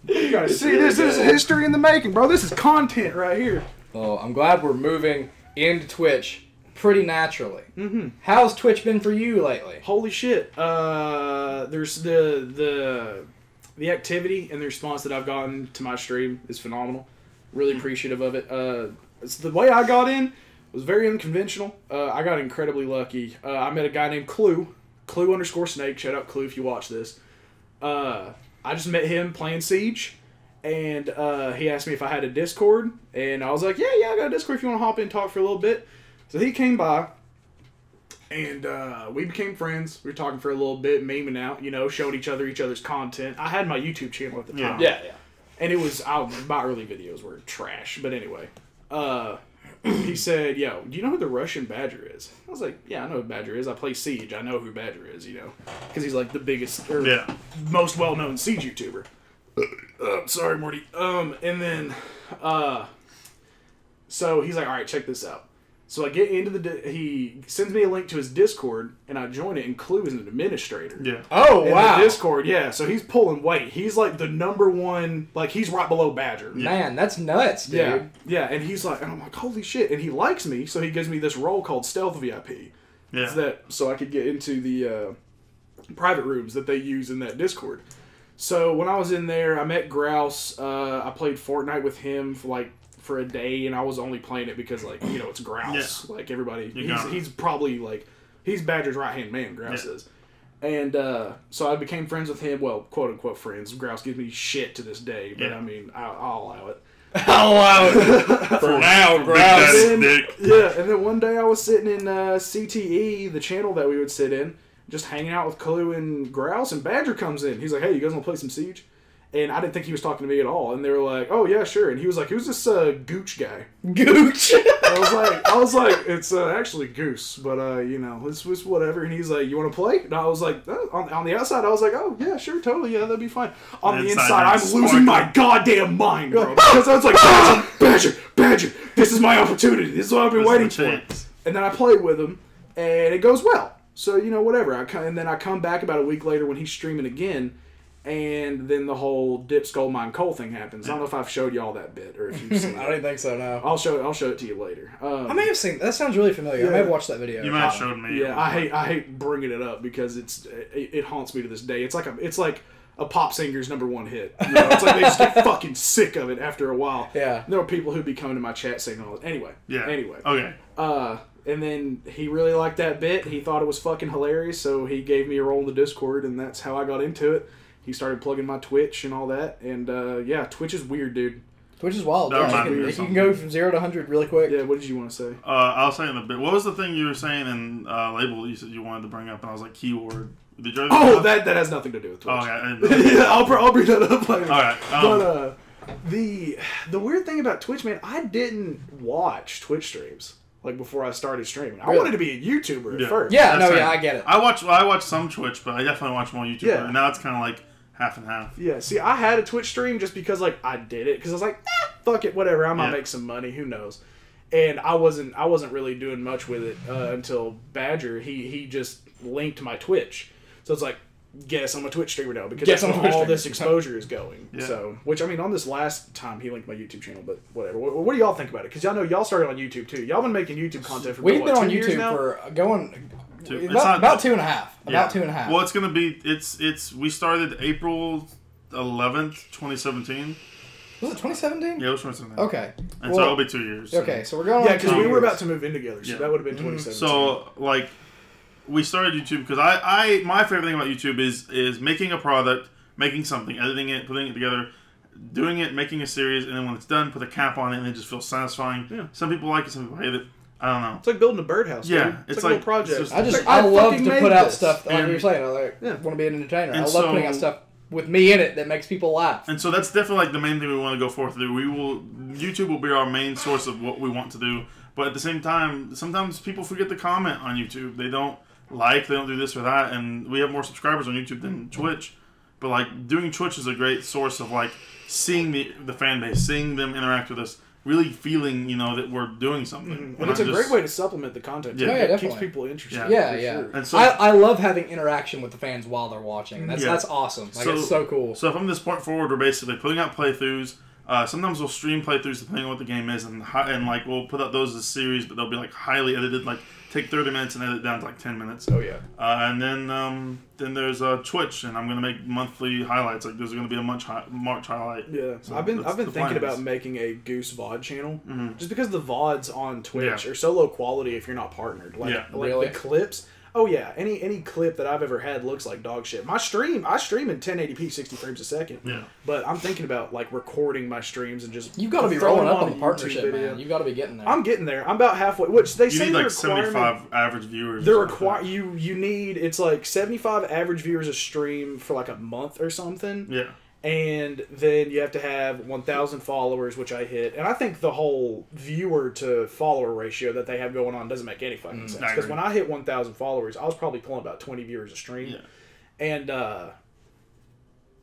You gotta see this. This is history in the making, bro. This is content right here. Well, I'm glad we're moving into Twitch pretty naturally. Mm-hmm. How's Twitch been for you lately? Holy shit. There's the activity and the response that I've gotten to my stream is phenomenal. Really appreciative of it. It's the way I got in was very unconventional. I got incredibly lucky. I met a guy named Clue _Snake. Shout out Clue if you watch this. I just met him playing Siege, and he asked me if I had a Discord, and I was like, yeah, I got a Discord if you want to hop in and talk for a little bit. So he came by, and we became friends. We were talking for a little bit, memeing out, showed each other's content. I had my YouTube channel at the time. Yeah. And it was, my early videos were trash, but anyway. He said, yo, do you know who the Russian Badger is? I was like, yeah, I know who Badger is. I play Siege. I know who Badger is, because he's like the biggest, most well-known Siege YouTuber. Sorry, Morty. And then, so he's like, all right, check this out. So I get into he sends me a link to his Discord, and I join it, and Clue is an administrator. Yeah. Oh, In wow. the Discord, yeah. So he's pulling weight. He's like the number one, like he's right below Badger. Man, that's nuts, dude. Yeah, and he's like, and I'm like, holy shit. And he likes me, so he gives me this role called Stealth VIP. Yeah. So I could get into the private rooms that they use in that Discord. So when I was in there, I met Grouse. I played Fortnite with him for a day, and I was only playing it because it's Grouse. Yeah. Like everybody, You he's probably he's Badger's right hand man. Grouse is. And so I became friends with him. Well, quote unquote friends. Grouse gives me shit to this day, but I mean, I'll allow it. I'll allow it. For now, Grouse. Yeah, and then one day I was sitting in CTE, the channel that we would sit in, just hanging out with Clue and Grouse, and Badger comes in. He's like, hey, you guys want to play some Siege? And I didn't think he was talking to me at all. And they were like, oh, yeah, sure. And he was like, who's this Gooch guy? Gooch. I was like, it's actually Geuce, but, this was whatever. And he's like, you want to play? And I was like, on the outside, I was like, oh, yeah, sure, totally, yeah, that'd be fine. On the inside, I'm losing my goddamn mind, bro. Because I was like, Badger, this is my opportunity. This is what I've been waiting for. And then I played with him, and it goes well. So, whatever. And then I come back about a week later when he's streaming again, and then the whole Dip Skull Mine Coal thing happens. I don't know if I've showed y'all that bit or if you've seen it. I don't think so, no. I'll show it to you later. I may have seen that. Sounds really familiar. Yeah. I may have watched that video. You might have showed me. Yeah, I hate bringing it up because it haunts me to this day. It's like a pop singer's #1 hit. It's like they just get fucking sick of it after a while. Yeah. There are people who'd be coming to my chat saying all that. Anyway. Okay. And then he really liked that bit. He thought it was fucking hilarious, so he gave me a role in the Discord, and that's how I got into it. He started plugging my Twitch and all that, and Twitch is weird, dude. Twitch is wild. That Yeah. reminded me You of can go from 0 to 100 really quick. Yeah, what did you want to say? I'll say in a bit. What was the thing you were saying in label you said you wanted to bring up? And I was like, keyword. Did you that has nothing to do with Twitch. Oh, okay. Yeah, I'll bring that up later. All right. But the weird thing about Twitch, man, I didn't watch Twitch streams before I started streaming. I wanted to be a YouTuber at first. Yeah, I get it. I watch some Twitch, but I definitely watch more YouTube. Yeah. And now it's kind of like, half and half. Yeah, see, I had a Twitch stream just because, like, I did it. Because I was like, fuck it, whatever. I might make some money. Who knows? And I wasn't really doing much with it until Badger. He just linked my Twitch. So it's like, guess I'm a Twitch streamer now because that's where all this exposure is going. Yeah. So, which, I mean, on this last time, he linked my YouTube channel, but whatever. What do y'all think about it? Because y'all know y'all started on YouTube, too. Y'all been making YouTube content for We've been on 2 years YouTube now? for about 2.5. About 2.5. Well, it's going to be, we started April 11th, 2017. Was it 2017? Yeah, it was 2017. Okay. And so it'll be 2 years. Okay, so we're going on. Yeah, because we were about to move in together, so that would have been 2017. So, like, we started YouTube because my favorite thing about YouTube is making a product, making something, editing it, putting it together, doing it, making a series, and then when it's done, put a cap on it, and it just feels satisfying. Yeah. Some people like it, some people hate it. I don't know. It's like building a birdhouse. Yeah, dude. It's like a little project. I love to put out stuff. Like you were saying, I want to be an entertainer. I love putting out stuff with me in it that makes people laugh. And so that's definitely like the main thing we want to go forth through. YouTube will be our main source of what we want to do. But at the same time, sometimes people forget to comment on YouTube. They don't they don't do this or that, and we have more subscribers on YouTube than Twitch. But like doing Twitch is a great source of like seeing the fan base, seeing them interact with us, really feeling that we're doing something. And it's a great way to supplement the content. Yeah, it keeps people interested. Yeah. Sure. And so I love having interaction with the fans while they're watching. That's awesome. Like it's so cool. So from this point forward, we're basically putting out playthroughs. Sometimes we'll stream playthroughs depending on what the game is, and like we'll put out those as series, but they'll be like highly edited, like take 30 minutes and edit it down to like 10 minutes. Oh yeah. And then there's Twitch, and I'm gonna make monthly highlights. Like there's gonna be a March highlight. Yeah, so I've been thinking about making a Geuce VOD channel, just because the VODs on Twitch are so low quality if you're not partnered. Like the clips. Oh yeah, any clip that I've ever had looks like dog shit. I stream in 1080p, 60 frames a second. Yeah. But I'm thinking about like recording my streams and just you've got to be rolling up on the partnership, man. You've got to be getting there. I'm getting there. I'm about halfway. Which they say you need like 75 average viewers. You need it's like 75 average viewers a stream for like a month or something. Yeah. And then you have to have 1,000 followers, which I hit. And I think the whole viewer to follower ratio that they have going on doesn't make any fucking sense. Because when I hit 1,000 followers, I was probably pulling about 20 viewers a stream. Yeah. And,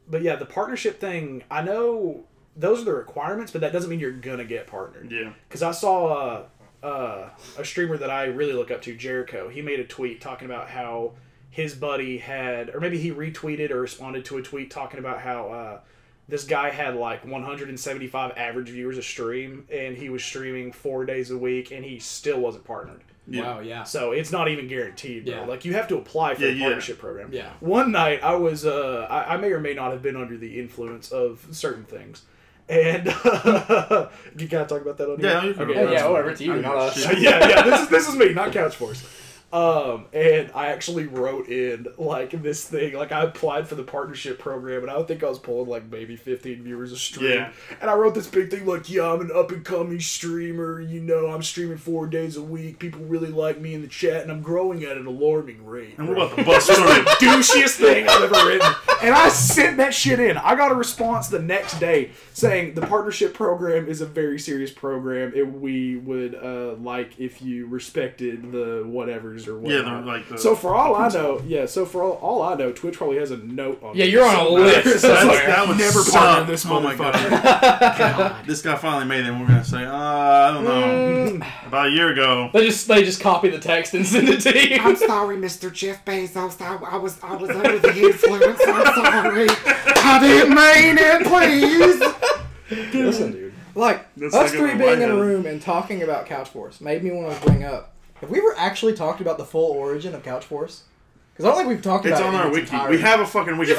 but yeah, the partnership thing, I know those are the requirements, but that doesn't mean you're going to get partnered. Yeah. Because I saw a streamer that I really look up to, Jericho. He made a tweet talking about how his buddy had, or maybe he retweeted or responded to a tweet talking about how this guy had like 175 average viewers a stream, and he was streaming 4 days a week, and he still wasn't partnered. Wow, yeah. So it's not even guaranteed, bro. Yeah. Like you have to apply for the partnership program. Yeah. One night I was, I may or may not have been under the influence of certain things. And you gotta talk about that on here? Yeah, whatever. It's you, not us. Yeah. This is me, not Couch Force. And I actually wrote in, like, this thing, like, I applied for the partnership program, and I think I was pulling, like, maybe 15 viewers a stream. Yeah. And I wrote this big thing, like, I'm an up-and-coming streamer, I'm streaming 4 days a week, people really like me in the chat, and I'm growing at an alarming rate. And what about the bus story? The douchiest thing I've ever written. And I sent that shit in. I got a response the next day saying, the partnership program is a very serious program, and we would, like, if you respected the whatevers or whatnot. Yeah, like so for all I know, Twitch probably has a note on. Yeah, you're on a list. That would never partner this motherfucker. God. This guy finally made it, and we're gonna say, I don't know, about a year ago. They just copy the text and send it to you. I'm sorry, Mr. Jeff Bezos. I was under the influence. I'm sorry. I didn't mean it. Please. Listen, dude. Like us three being in a room and talking about Couch Force made me want to bring up. Have we ever actually talked about the full origin of Couch Force? Because I don't think we've talked about it. It's on our wiki. Entirety. We have a fucking wiki.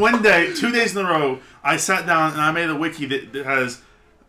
One day, 2 days in a row, I sat down and I made a wiki that has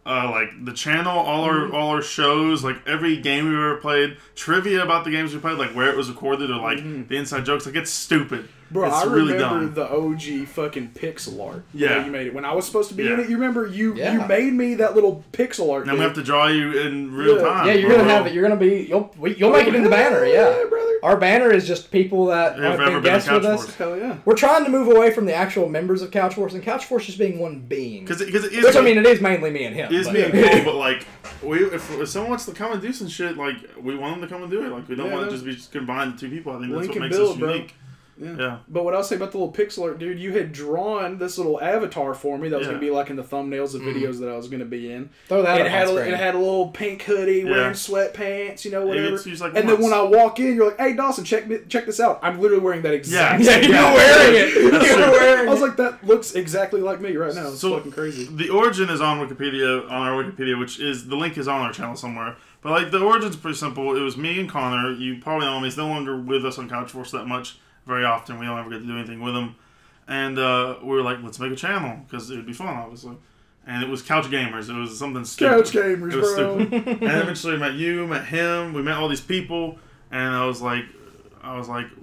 like the channel, all our shows, like every game we've ever played, trivia about the games we played, like where it was recorded or like the inside jokes. Like it's stupid. Bro, it's I really remember dumb. the OG fucking pixel art. Yeah. You made it. When I was supposed to be in it, you remember you made me that little pixel art. Now we have to draw you in real time. Yeah, you're going to have it. You're going to be, you'll make it in the banner, yeah. Brother. Our banner is just people that have have been guests with us. Hell yeah. We're trying to move away from the actual members of Couch Force, and Couch Force just being one being. Because it is. Which, I mean, it is mainly me and him. It is me and Cole, but like, if someone wants to come and do some shit, like, we want them to come and do it. Like, we don't want it to just be combined to two people. I think that's what makes us unique. Yeah. But what I'll say about the little pixel art, dude, you had drawn this little avatar for me that was going to be like in the thumbnails of videos that I was going to be in. Throw that It up had on a, screen. it had a little pink hoodie, wearing sweatpants, whatever. It's used like And once. then when I walk in, you're like, "Hey, Dawson, check this out." I'm literally wearing that exact. Yeah, same you're outfit. wearing it. That's You're true. wearing I was it. like, that looks exactly like me right now. It's So, fucking crazy. The origin is on Wikipedia, on our Wikipedia, which is, the link is on our channel somewhere. But, like, the origin's pretty simple. It was me and Connor. You probably know him. He's no longer with us on Couch Force that much, very often. We don't ever get to do anything with him. And we were like, let's make a channel, because it would be fun, obviously. And it was Couch Gamers. It was something stupid. Couch Gamers, it was bro. Stupid. And eventually I met you, met him. We met all these people. And I was like,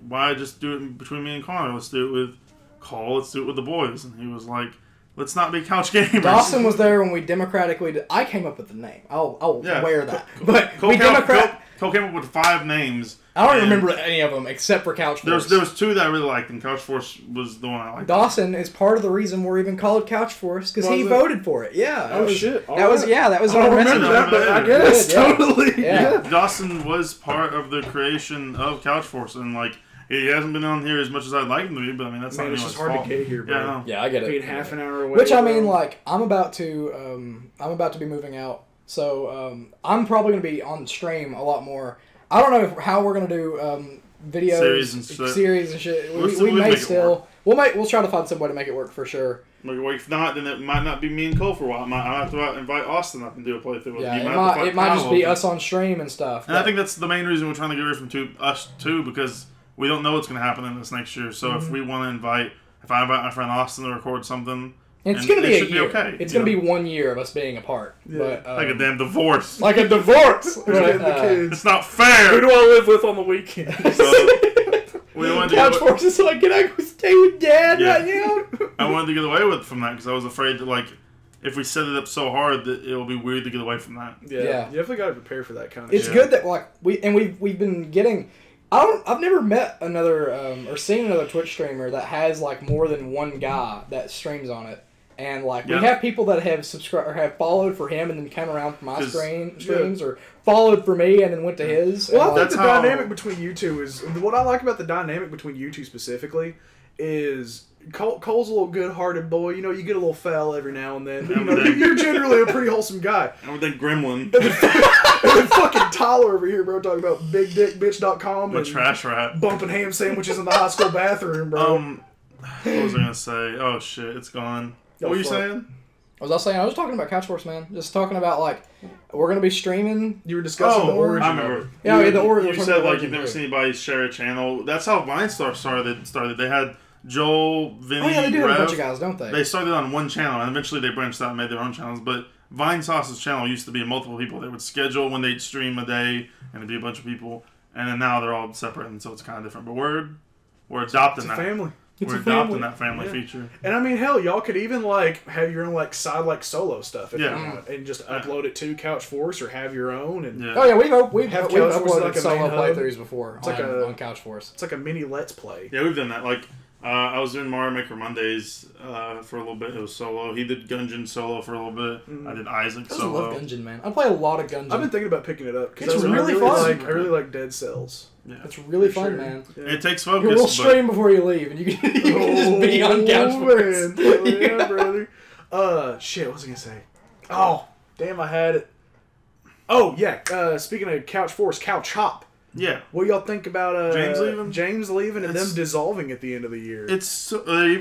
why just do it between me and Connor? Let's do it with Cole. Let's do it with the boys. And he was like, let's not be Couch Gamers. Dawson was there when we democratically. I came up with the name. I'll Yeah. wear that. But Cole we came democrat. up with 5 names. I don't and remember any of them except for Couch Force. There was 2 that I really liked, and Couch Force was the one I liked. Dawson is part of the reason we're even called Couch Force because he Was it? voted for it. Yeah. Oh, shit. All That was right. that was I our don't remember message. that, but I Yeah. guess. Yeah. Totally. Yeah. Dawson was part of the creation of Couch Force, and like he hasn't been on here as much as I'd like him to be. But I mean, that's Man, not it's anyone's just hard fault. to get here, bro. Yeah, I know. Yeah, I get it. Being half an hour away. Which I mean, bro. like, I'm about to be moving out, so I'm probably gonna be on stream a lot more. I don't know how we're gonna do videos, Series and shit. We We'll may make it still. We'll try to find some way to make it work for sure. Like, if not, then it might not be me and Cole for a while. I have to invite Austin up and do a playthrough with Yeah, him. it might just be us on stream and stuff. And I think that's the main reason we're trying to get rid from us too, because we don't know what's going to happen in this next year. So if we want to if I invite my friend Austin to record something, and it's gonna be a should year. okay. It's gonna be 1 year of us being apart. But like a damn divorce. like a divorce. Getting the kids. It's not fair. Who do I live with on the weekend? So, we wanted to Couch get, Force is like, can I go stay with Dad Yeah. right now? I wanted to get away with from that because I was afraid that like if we set it up so hard that it'll be weird to get away from that. Yeah. Yeah. You definitely got to prepare for that kind of It's shit. good that like we've been getting. I've never met another or seen another Twitch streamer that has like more than one guy that streams on it, and like Yeah. we have people that have subscribed or have followed for him and then come around for my 'Cause- streams or folled for me and then went to his. Well, I and, think That's the how- dynamic between you two is what I like about the dynamic between you two specifically is Cole's a little good-hearted boy. You know, you get a little foul every now and then. You know, you're generally a pretty wholesome guy. I would think Gremlin, And then fucking Tyler over here, bro, talking about bigdickbitch.com the and trash rat. bumping ham sandwiches in the high school bathroom, bro. What was I gonna say? Oh shit, it's gone. What were you fuck. saying? what was I saying? I was talking about Couch Force, man. Just talking about like we're gonna be streaming. You were discussing the origin. I remember. of it. Yeah, you, the origin. You we're talking said about like origin you've never too. seen anybody share a channel. That's how Vine started. They had Joel, Vinny, Oh yeah, they do have a Rev. bunch of guys, don't they? They started on one channel, and eventually they branched out and made their own channels. But Vine Sauce's channel used to be multiple people. They would schedule when they'd stream a day, and it'd be a bunch of people. And then now they're all separate, and so it's kind of different. But we're adopting It's a that. family. It's We're a family. adopting that family Yeah. feature. And I mean, hell, y'all could even like have your own like side like solo stuff if Yeah. you want, and just upload it to Couch Force or have your own. And Yeah. Oh yeah, we've Have we've Couch Force uploaded like a solo main hub. playthroughs before It's like on Couch Force. it's like a mini Let's Play. Yeah, we've done that. Like, I was doing Mario Maker Mondays for a little bit. It was solo. He did Gungeon solo for a little bit. I did Isaac I solo. love Gungeon, man. I play a lot of Gungeon. I've been thinking about picking it up It's because really fun. I really like Dead Cells. Yeah. It's really For fun, sure. man. Yeah. It takes We'll focus, but stream before you leave, and you can, you can just be on Couch Force. Man. Yeah, brother. Shit, what was I gonna say? Oh, damn, I had it. Oh yeah. Speaking of Couch Force, Couch Hop. yeah. What y'all think about James leaving? and It's- them dissolving at the end of the year? It's so, they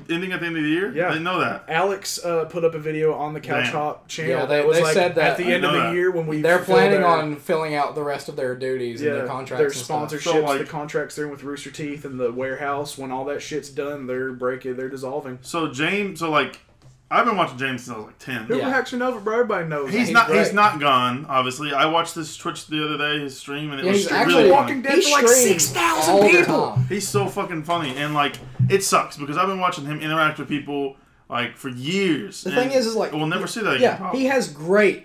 ending at the end of the year. Yeah. I didn't know that. Alex put up a video on the Couch Damn. Hop channel. Yeah, that was they like said that- at the I end of know the that. year when we They're fulfill planning their- on filling out the rest of their duties and their contracts their and stuff. sponsorships, So, like- the contracts they're in with Rooster Teeth and the warehouse. When all that shit's done, they're dissolving. So James, I've been watching James since I was like 10. Who Yeah. hacks your Nova, bro? Everybody knows. He's he's not. great. He's not gone. Obviously, I watched this Twitch the other day, his stream, and it Yeah, was he's really actually Walking funny. Dead He for like streams 6,000 all the people. time. He's so fucking funny, and like it sucks because I've been watching him interact with people like for years. The thing is like we'll never see that again. Yeah, probably. he has great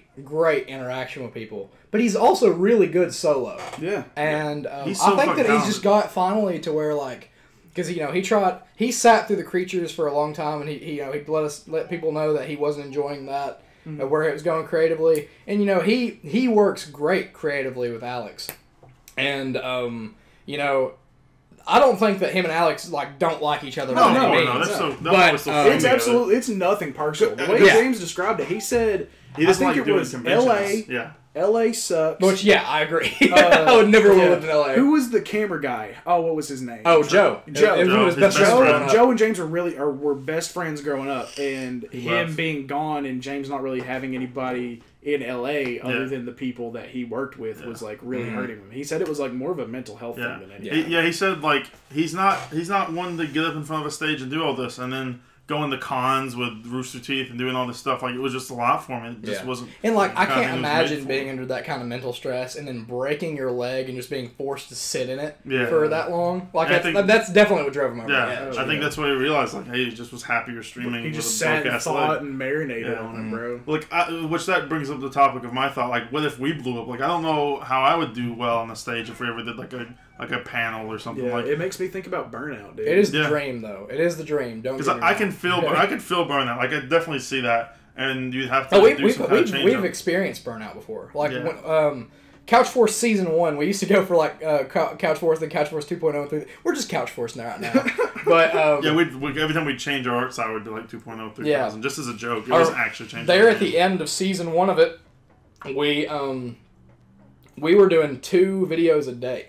interaction with people, but he's also really good solo. Yeah. And He's so I think that fucking he's just got finally to where like, because he sat through the creatures for a long time, and he'd let people know that he wasn't enjoying that, where it was going creatively, and he works great creatively with Alex, and I don't think that him and Alex like don't like each other. No, by any no, means. they're so. But, It's absolutely, it's nothing personal. The way James described it, he said, He I doesn't think like it doing was conventions. L.A. Yeah. L.A. sucks. Which, yeah, I agree. I would never want to live in L.A. Who was the camera guy? Oh, what was his name? Oh, Joe. Joe. It was one of his best friends growing up. Joe and James were best friends growing up, and him left. being gone and James not really having anybody in LA other than the people that he worked with was like really hurting him. He said it was like more of a mental health thing than anything. He said like he's not one to get up in front of a stage and do all this and then going to cons with Rooster Teeth and doing all this stuff. Like it was just a lot for me. It just wasn't. And like I can't was imagine made for. being under that kind of mental stress and then breaking your leg and just being forced to sit in it Yeah. for that long. Like And that's definitely what drove him over. Yeah, I think that's what he realized. Like, hey, he just was happier streaming. He with just a sat and broke-ass thought leg. and marinated on it, bro. Like, which that brings up the topic of my thought. Like, what if we blew up? Like, I don't know how I would do well on the stage if we ever did like a panel or something. Yeah, like it makes me think about burnout, dude. It is the dream, though. It is the dream. Don't because get me I wrong. can feel, I could feel burnout. Like, I definitely see that, and you'd have to do some kind of change. We've experienced burnout before. Like when, Couch Force Season 1, we used to go for like Couch Force, then Couch Force 2.0 and 3. We're just Couch Force right now. But yeah, we every time we change our art side, we'd be like 2.0, 3,000, just as a joke. It was actually changing. There at the end of Season 1 of it, we were doing 2 videos a day.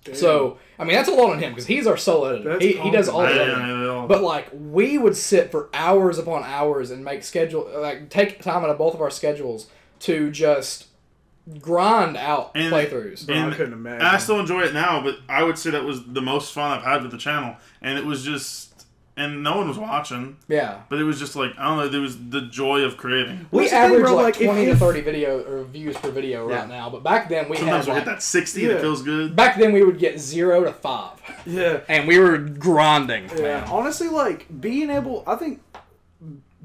Damn. So, I mean, that's a lot on him because he's our sole editor. He does all the editing. But, like, we would sit for hours upon hours and make take time out of both of our schedules to just grind out playthroughs. I couldn't imagine. And I still enjoy it now, but I would say that was the most fun I've had with the channel. And it was just... And no one was watching. Yeah. But it was just like, I don't know, there was the joy of creating. We average like 20 to 30 video or views per video right now. But back then we Sometimes had we'll hit that 60 and it feels good. Back then we would get 0 to 5. Yeah. And we were grinding. Yeah. Man. Honestly, like, being able... I think...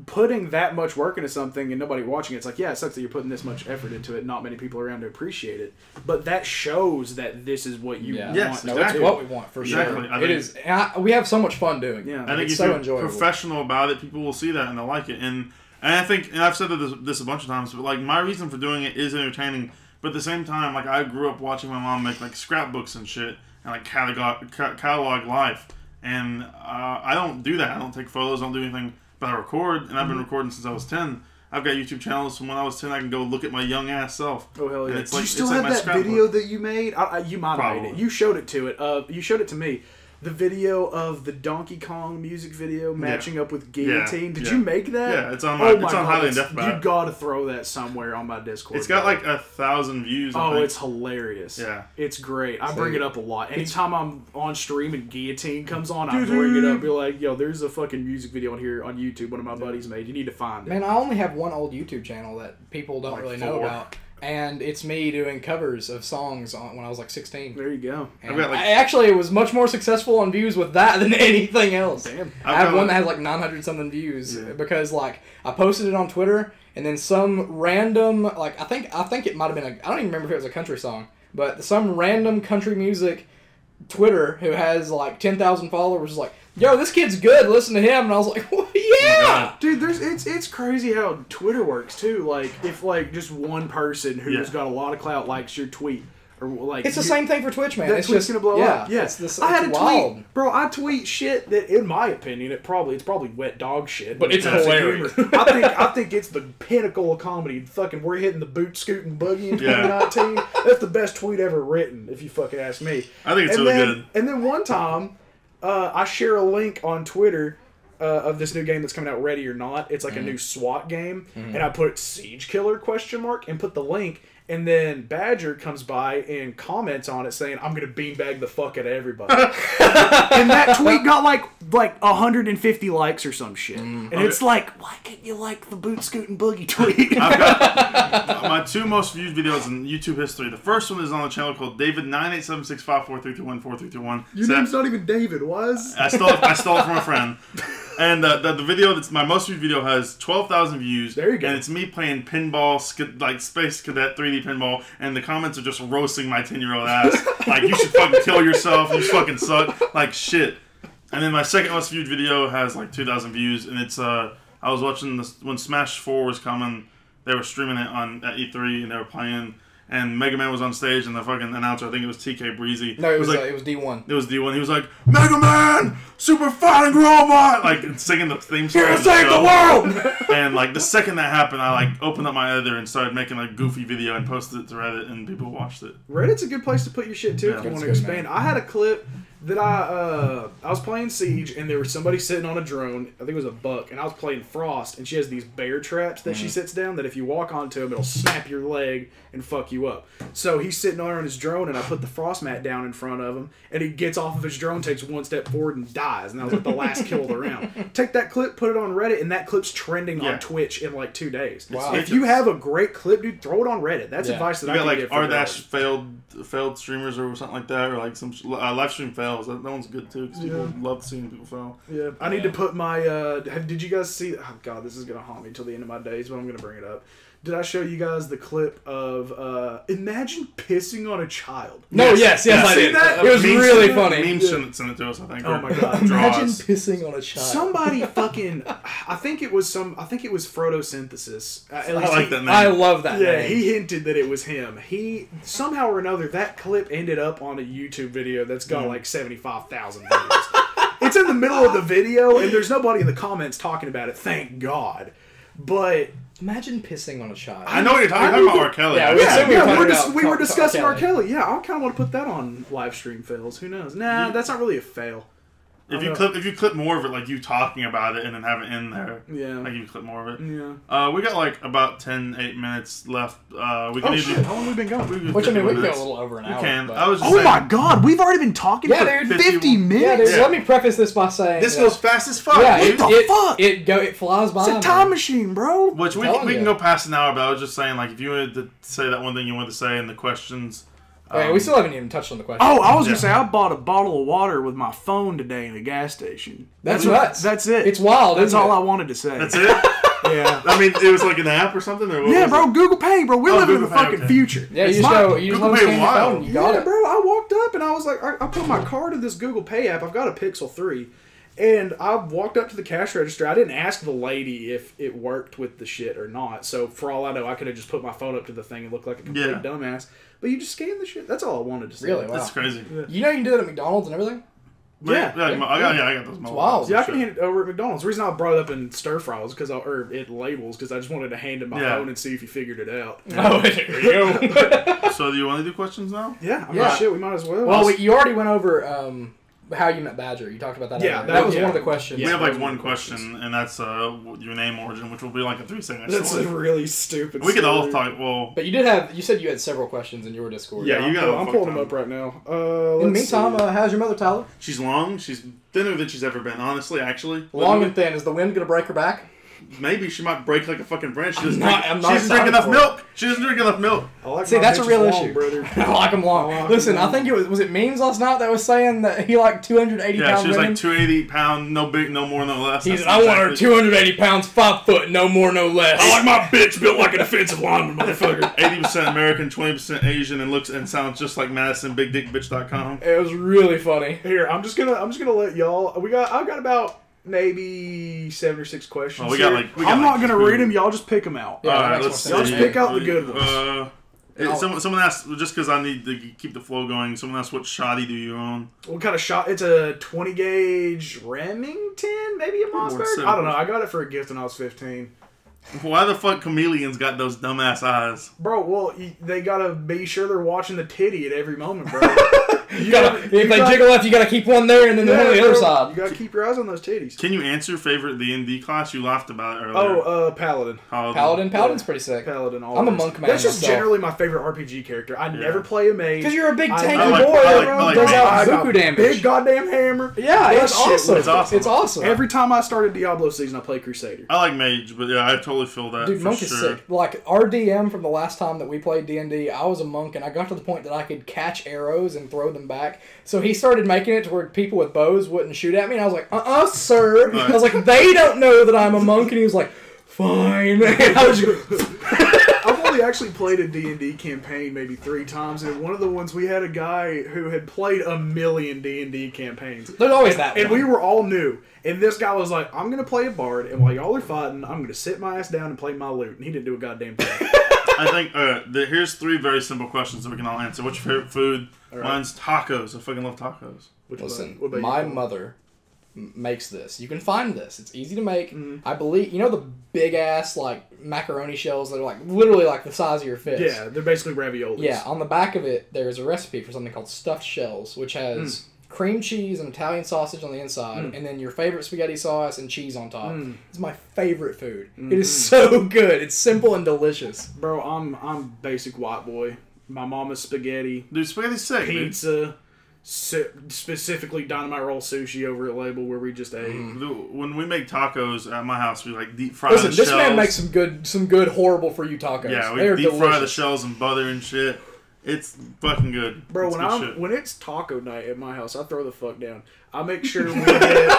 putting that much work into something and nobody watching it's like, yeah, it sucks that you're putting this much effort into it, not many people around to appreciate it, but that shows that this is what you want. Yes, no, it's what we want for sure. It is. We have so much fun doing it. Yeah. I think it's if so enjoyable. Professional about it, people will see that and they'll like it. And I think, and I've said this a bunch of times, but like my reason for doing it is entertaining, but at the same time, like I grew up watching my mom make like scrapbooks and shit and like catalog life, and I don't do that. I don't take photos, I don't do anything. But I record, and I've been recording since I was 10. I've got YouTube channels from when I was 10. I can go look at my young ass self. Oh hell yeah! It's Do like, you still it's have like my that scrapbook. video that you made? You might have made Probably. it. You showed it to it. You showed it to me. The video of the Donkey Kong music video matching up with Guillotine. Did you make that? Yeah, it's on my. It's on Highly in Death You gotta throw that somewhere on my Discord. It's got like 1,000 views. I think. It's hilarious. Yeah, it's great. I bring it up a lot. Anytime I'm on stream and Guillotine comes on, I bring it up. Be like, yo, there's a fucking music video on here on YouTube. One of my buddies made. You need to find it. Man, I only have one old YouTube channel that people don't really know about. And it's me doing covers of songs when I was like 16. There you go. And actually, it was much more successful on views with that than anything else. Damn. I have one that has like 900 something views because like I posted it on Twitter and then some random like I think it might have been I don't even remember if it was a country song, but some random country music Twitter who has like 10,000 followers was like, yo, this kid's good, listen to him. And I was like, well, yeah. Dude, it's crazy how Twitter works too. Like if like just one person who's got a lot of clout likes your tweet. Or like it's the same thing for Twitch, man. It's tweet's just gonna blow up. Yeah, I had a wild. tweet, bro. I tweet shit that, in my opinion, it's probably wet dog shit, but it's hilarious. I think it's the pinnacle of comedy. Fucking, we're hitting the boot scooting boogie in 2019. That's the best tweet ever written, if you fucking ask me. I think it's really good. And then one time, I share a link on Twitter. Of this new game that's coming out, Ready or Not. It's like a new SWAT game, and I put Siege Killer ? And put the link. And then Badger comes by and comments on it saying, I'm going to beanbag the fuck out of everybody. And that tweet got like 150 likes or some shit. And it's like, why can't you like the boot scooting boogie tweet? I've got my 2 most viewed videos in YouTube history. The first one is on a channel called David98765433143321. Your name's not even David, was? I stole it from a friend. And the video that's my most viewed video has 12,000 views. There you go. And it's me playing pinball, like Space Cadet 3D pinball, and the comments are just roasting my 10-year-old ass. Like, you should fucking kill yourself, you fucking suck, like shit. And then my second most viewed video has like 2,000 views, and it's I was watching this when Smash 4 was coming. They were streaming it at E3, and they were playing. and Mega Man was on stage, and the fucking announcer, I think it was TK Breezy. No, it was like, it was D1. It was D1. He was like, Mega Man, Super Fighting Robot, like singing the theme song. Here to save the world. And like the second that happened, I like opened up my editor and started making a goofy video and posted it to Reddit, and people watched it. Reddit's a good place to put your shit too if you want to expand. Man. I had a clip that I was playing Siege, and there was somebody sitting on a drone. I think it was a buck, and I was playing Frost, and she has these bear traps that she sits down that if you walk onto them, it'll snap your leg and fuck you up. So he's sitting there on his drone, and I put the frost mat down in front of him, and he gets off of his drone, takes one step forward, and dies. And that was like the last kill of the round. Take that clip, put it on Reddit, and that clip's trending on Twitch in like 2 days. Wow. If you have a great clip, dude, throw it on Reddit. That's advice that You I got can like give. failed streamers or something like that, or like some live stream fails. That one's good too because people love seeing people fail. Yeah, I need to put my. Did you guys see? Oh God, this is gonna haunt me till the end of my days, but I'm gonna bring it up. Did I show you guys the clip of imagine pissing on a child? No, yes, I seen did. that? It was really funny. Meme sent it to us, I think. Oh my God. Imagine pissing on a child. Somebody fucking. I think it was photosynthesis. I like that name. I love that Yeah, name. he hinted that it was him. He somehow or another that clip ended up on a YouTube video that's got like 75,000 views. It's in the middle of the video, and there's nobody in the comments talking about it. Thank God. But Imagine pissing on a child. I know what you're talking about, R. Kelly. Yeah, we were discussing R. Kelly. Yeah, I kind of want to put that on live stream fails. Who knows? Nah, that's not really a fail. If you clip more of it, like you talking about it, and then have it in there, like you clip more of it. Yeah. We got like about 8 minutes left. We can Oh shit! How long have we been going? Which I mean, we can go a little over an hour. We can. But... I was just Oh saying, my God, we've already been talking for 50 minutes. Yeah, dude. Let me preface this by saying this goes fast as fuck. Yeah, dude. it flies by. It's a time machine, bro. Which we can go past an hour, but I was just saying, like, if you wanted to say that one thing you wanted to say in the questions. Wait, we still haven't even touched on the question. Oh, I was gonna say I bought a bottle of water with my phone today in a gas station. That's nuts. That's it. It's wild. That's all I wanted to say. That's it. Yeah. I mean, it was like an app or something. Or what Yeah, was bro. it? Google Pay, bro. We're living in the Google Pay, fucking okay. future. Yeah, you It's just my- go. You just Google want to Pay scan your wild. phone. You got Yeah, it. bro. I walked up and I was like, I put my card in this Google Pay app. I've got a Pixel 3. And I walked up to the cash register. I didn't ask the lady if it worked with the shit or not. So for all I know, I could have just put my phone up to the thing and looked like a complete dumbass. But you just scan the shit. That's all I wanted to say. Really? Wow. That's crazy. You know you can do that at McDonald's and everything. Yeah. I got those. Wild. Yeah, I can hand it over at McDonald's. The reason I brought it up in stir fry was because it labels because I just wanted to hand him my phone and see if he figured it out. Oh, there you go. So do you want to do questions now? Yeah, I mean, shit, we might as well. Well, you already went over how you met Badger. You talked about that. Yeah, earlier. That was one of the questions. We have like one question, and that's your name origin, which will be like a 3-second That's story. a really stupid We could all story. talk. Well, But you said you had several questions in your Discord. Yeah, you got. I'm pulling them up right now. In the meantime, how's your mother, Tyler? She's long. She's thinner than she's ever been. Honestly, actually. Long and thin. Is the wind gonna break her back? Maybe she might break like a fucking branch. She doesn't I'm not drink excited enough for milk. She doesn't drink enough milk. I like See, my that's a bitches real long, issue. brother. I like him long. Listen, I think was it memes last night that was saying that he liked 280 Yeah, pound she was women? like 280 pound, no big, no more, no less. He said, I want her 280 pounds, 5 foot, no more, no less. I like my bitch built like an offensive lineman, motherfucker. 80% American, 20% Asian, and looks and sounds just like Madison, BigDickBitch.com. It was really funny. Here, I'm just gonna let y'all. I've got about maybe 7 or 6 questions. Oh, we got here. like. I'm not gonna read them. Y'all just pick them out. Yeah, All that right, makes let's more sense. see. Let's pick out the good ones. Someone asked, just because I need to keep the flow going, someone asked, what shoddy do you own? What kind of shot? It's a 20 gauge Remington, maybe a Mossberg. I don't know. I got it for a gift when I was 15. Why the fuck chameleons got those dumbass eyes? Bro, well, they gotta be sure they're watching the titty at every moment, bro. If they jiggle left, you gotta keep one there and then one on the other side. You gotta keep your eyes on those titties. Can you answer favorite D&D class? You laughed about it earlier. Oh, Paladin. Paladin's pretty sick. Paladin. Always. I'm a monk man That's just myself. generally my favorite RPG character. I never play a mage. Because you're a big I tanky like- boy I like does out I got buku damage. big goddamn hammer. Yeah, That it's shit awesome. was awesome. It's awesome. Every time I started Diablo season, I play Crusader. I like mage, but yeah, I totally feel that. Dude, for monk sure. is sick. Like, our DM from the last time that we played D&D, I was a monk, and I got to the point that I could catch arrows and throw them back. So he started making it to where people with bows wouldn't shoot at me, and I was like, sir. Right. I was like, they don't know that I'm a monk, and he was like, fine. And I was just... I've only actually played a D&D campaign maybe 3 times, and one of the ones we had a guy who had played a million D&D campaigns. There's always that And one. we were all new. And this guy was like, I'm going to play a bard, and while y'all are fighting, I'm going to sit my ass down and play my lute. And he didn't do a goddamn thing. I think here's 3 very simple questions that we can all answer. What's your favorite food? Right. Mine's tacos. I fucking love tacos. Listen, my mother makes this. You can find this. It's easy to make. I believe, you know the big ass like macaroni shells that are like literally like the size of your fist? Yeah, they're basically raviolis. Yeah, on the back of it, there's a recipe for something called stuffed shells, which has cream cheese and Italian sausage on the inside, and then your favorite spaghetti sauce and cheese on top. It's my favorite food. It is so good. It's simple and delicious. Bro, I'm basic white boy. My mama's spaghetti. Dude, spaghetti's sick, pizza. Specifically dynamite roll sushi over at Label where we just ate. When we make tacos at my house, we like deep fry the shells. Listen, this man makes some good horrible for you tacos. Yeah, we They're deep delicious. fry the shells in butter and shit. It's fucking good. Bro, it's when it's taco night at my house, I throw the fuck down. I make sure we get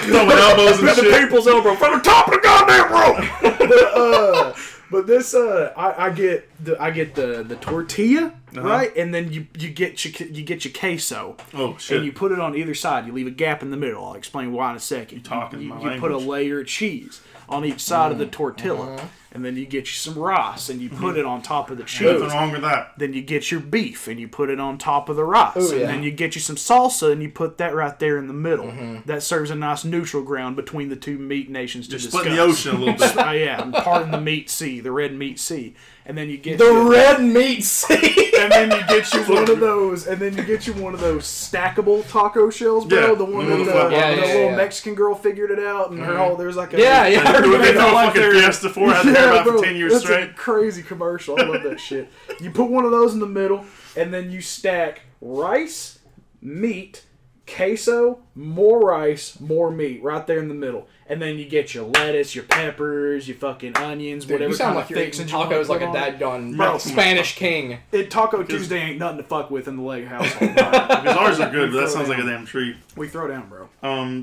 throwing elbows and shit. The people's elbow from the top of the goddamn rope. But this, I get the tortilla, right, and then you get your queso. Oh shit! And you put it on either side. You leave a gap in the middle. I'll explain why in a second. You put a layer of cheese on each side of the tortilla, and then you get you some rice and you put it on top of the cheese. Nothing wrong with that. Then you get your beef and you put it on top of the rice, and then you get you some salsa and you put that right there in the middle. That serves a nice neutral ground between the two meat nations to discuss. Splitting the ocean a little bit. Yeah, pardon the meat sea, the red meat sea. And then you get red meat sea. And then you get you one of those. And then you get you one of those stackable taco shells, bro. Yeah, the one that the little Mexican girl figured it out, and her whole there's like a they threw a fucking Fiesta for. Had to about for 10 years straight. That's a crazy commercial. I love that shit. You put one of those in the middle, and then you stack rice, meat, queso, more rice, more meat, right there in the middle. And then you get your lettuce, your peppers, your fucking onions, whatever. You sound kind like of you're eating tacos like a dadgone Spanish king. Taco Tuesday ain't nothing to fuck with in the Leg household. Because ours are good, but that sounds like a damn treat. We throw down, bro.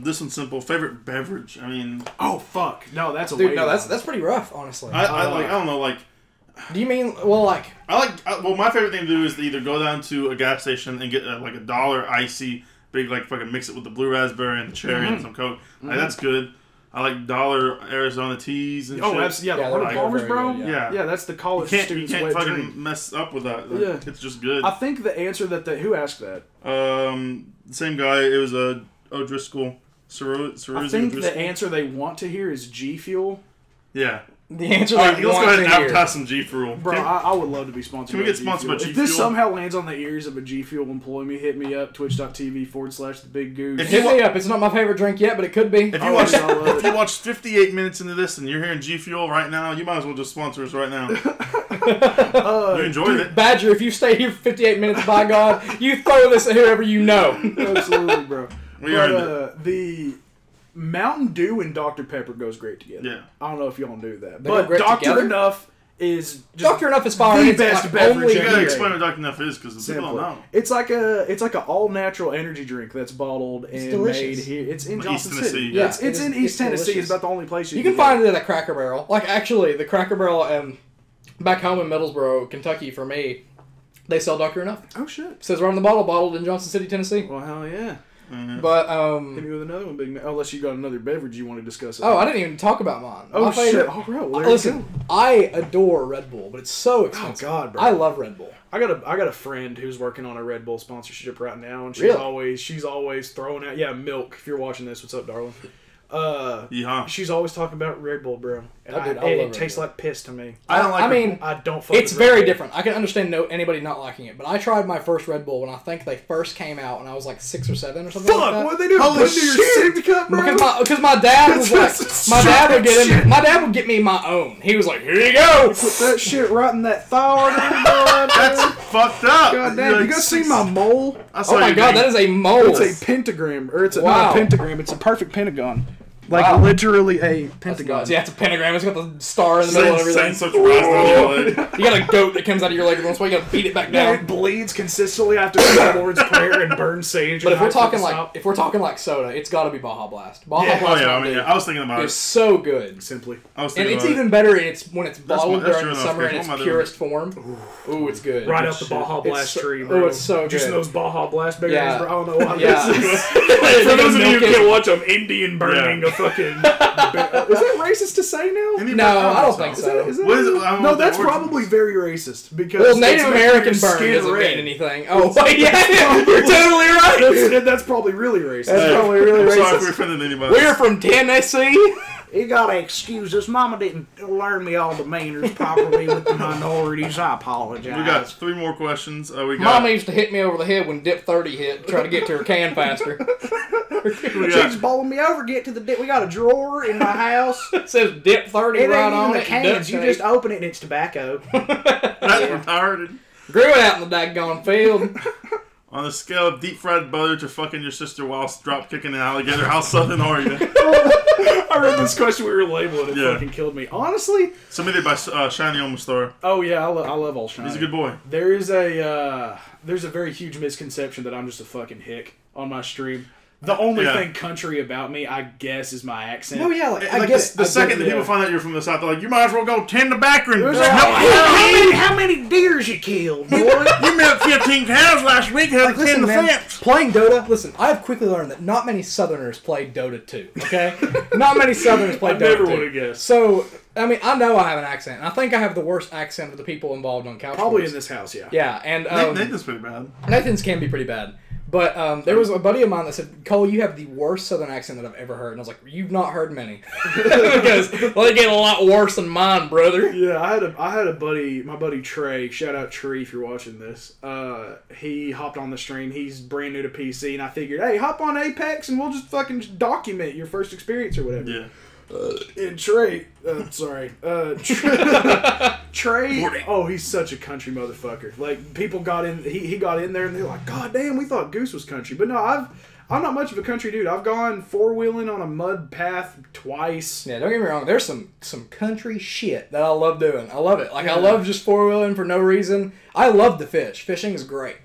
This one's simple. Favorite beverage? I mean, oh fuck, no, that's a dude. No, that's pretty rough, honestly. I don't know, like. Do you mean well my favorite thing to do is to either go down to a gas station and get like $1 icy big like fucking mix it with the blue raspberry and the cherry and some Coke. Like, that's good. I like $1 Arizona teas and shit. That's the Arnold Palmer's, bro. Yeah, that's the college student's You can't wet fucking drink. mess up with that. Like, it's just good. I think the answer who asked that? Same guy. It was O'Driscoll. I think the answer they want to hear is G Fuel. Yeah. The answer let's go ahead and advertise some G Fuel. Bro, I would love to be sponsored. Can we get sponsored by G Fuel? If this somehow lands on the ears of a G Fuel employee, hit me up, twitch.tv/the Big Geuce. Hit me up. It's not my favorent drink yet, but it could be. If you watch 58 minutes into this and you're hearing G Fuel right now, you might as well just sponsor us right now. You enjoyed it. Badger, if you stay here for 58 minutes, by God, you throw this at whoever you know. Absolutely, bro. We earned it. The Mountain Dew and Dr. Pepper goes great together. Yeah. I don't know if y'all knew that. They but Dr. Enough is just Dr. Enough is fire. The best beverage. You gotta explain what Dr. Enough is because people don't know. It's like a all natural energy drink that's bottled and made here. It's in Johnson City. Yeah. It's in East Tennessee. It's about the only place you can find it at Cracker Barrel. Like actually, the Cracker Barrel back home in Middlesboro, Kentucky, for me, they sell Dr. Enough. Oh shit! It says right on the bottle, bottled in Johnson City, Tennessee. Well, hell yeah. Mm-hmm. But hit me with another one, big man. Unless you got another beverage you want to discuss. I didn't even talk about mine. Oh shit! Oh bro, listen, I adore Red Bull, but it's so expensive. Oh god, bro. I love Red Bull. I got a friend who's working on a Red Bull sponsorship right now, and she's always throwing out milk. If you're watching this, what's up, darling? She's always talking about Red Bull, bro. And it tastes like piss to me. I don't like. I don't. Fuck it's very different. I can understand anybody not liking it, but I tried my first Red Bull when I think they first came out when I was like 6 or 7 or something. Like that. What they do? Holy shit! Because my dad was like, my dad would get me my own. He was like, here you go. Put that shit right in that thigh. That's fucked up. God damn! You guys see my mole? Oh my god, that is a mole. It's a pentagram, or it's not a pentagram. It's a perfect pentagon. Like literally a pentagon. Yeah, it's a pentagram. It's got the star in the middle and everything. Such you got a goat that comes out of your leg every once in a while. You got to beat it back down. It bleeds consistently after the Lord's Prayer and burns sage. But if we're talking like soda, it's got to be Baja Blast. Baja Blast. I was thinking about it. It's so good. Simply. And it's even better when it's bottled during the summer in its purest form. Ooh, it's good. Right out the Baja Blast tree, bro. Oh, it's so good. Just those Baja Blast berries, bro. I don't know why. Yeah. For those of you who can't watch them, Indian burning a fucking. Is that racist to say now? No, I don't think so. Is that What is it? I don't know no, what that's that word probably is. very racist because Well, Native it's making American your burn skin doesn't red. mean anything. Oh, yeah, you're totally right. That's probably really racist. That's probably really I'm sorry if racist. we offended anybody. We're from Tennessee. You gotta excuse us. Mama didn't learn me all the manners properly with the minorities. I apologize. We got 3 more questions. We got. Mama used to hit me over the head when Dip 30 hit, try to get to her can faster. we She's got bowling me over. Get to the. We got a drawer in my house. It says Dip 30 It right ain't on even the it. cans. You duct just tape. open it and it's tobacco. that's retarded. Grew it out in the daggone field. On the scale of deep fried butter to fucking your sister whilst drop kicking an alligator, how southern are you? I read this question we were labeling. It Yeah. fucking killed me. Honestly. Submitted by Shiny Omastar. Oh yeah, I love all shiny. He's a good boy. There's a very huge misconception that I'm just a fucking hick on my stream. The only Yeah. thing country about me, I guess, is my accent. Oh, yeah, like, I Like get the second that yeah. people find out you're from the South, they're like, you might as well go tend the backroom. There's How many deers you killed, boy? You milked 15 cows last week, had to Listen, tend the man, fence. playing Dota, listen, I have quickly learned that not many Southerners played Dota 2, okay? Not many Southerners played I Dota 2. never would have guessed. So, I mean, I know I have an accent, and I think I have the worst accent of the people involved on Couch Probably Wars. in this house, yeah. Yeah, and Nathan's pretty bad. Nathan's can be pretty bad. But there was a buddy of mine that said, Cole, you have the worst Southern accent that I've ever heard. And I was like, you've not heard many. Because they get a lot worse than mine, brother. Yeah, I had a buddy, my buddy Trey. Shout out Trey if you're watching this. He hopped on the stream. He's brand new to PC, and I figured, hey, hop on Apex, and we'll just fucking document your first experience or whatever. Yeah. And Trey, Trey, oh, he's such a country motherfucker. Like, people got in, he got in there and they're like, God damn, we thought Geuce was country. But no, I'm not much of a country dude. I've gone 4-wheeling on a mud path twice. Yeah, don't get me wrong. There's some country shit that I love doing. I love it. Like, I love just 4-wheeling for no reason. I love to fish. Fishing is great.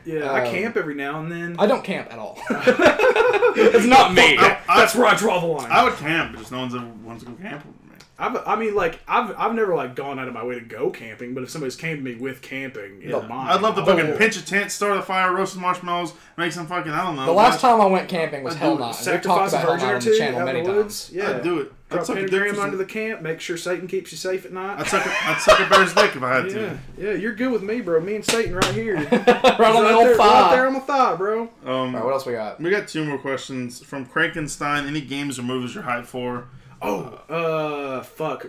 Yeah, I camp every now and then. I don't camp at all. It's not me. That's where I draw the line. I would camp, but just no one's ever wants to go camp with me. I've never like gone out of my way to go camping, but if somebody's came to me with camping, Yeah. in mind, I'd love to fucking pitch a tent, start a fire, roast some marshmallows, make some fucking, I don't know. The last time I went camping was I'd Hell do it. Knot. We've talked sacrifice a about Hell virgin Knot or on two the channel out many in the times. woods. Yeah, I'd do it. Drop I'd suck a dick pentagram for under some- the camp. Make sure Satan keeps you safe at night. I'd suck a bear's dick if I had Yeah, to. yeah, you're good with me, bro. Me and Satan right here, Right on the old right thigh. there on my thigh, bro. Alright, what else we got? We got 2 more questions from Krankenstein. Any games or movies you're hyped for? Fuck,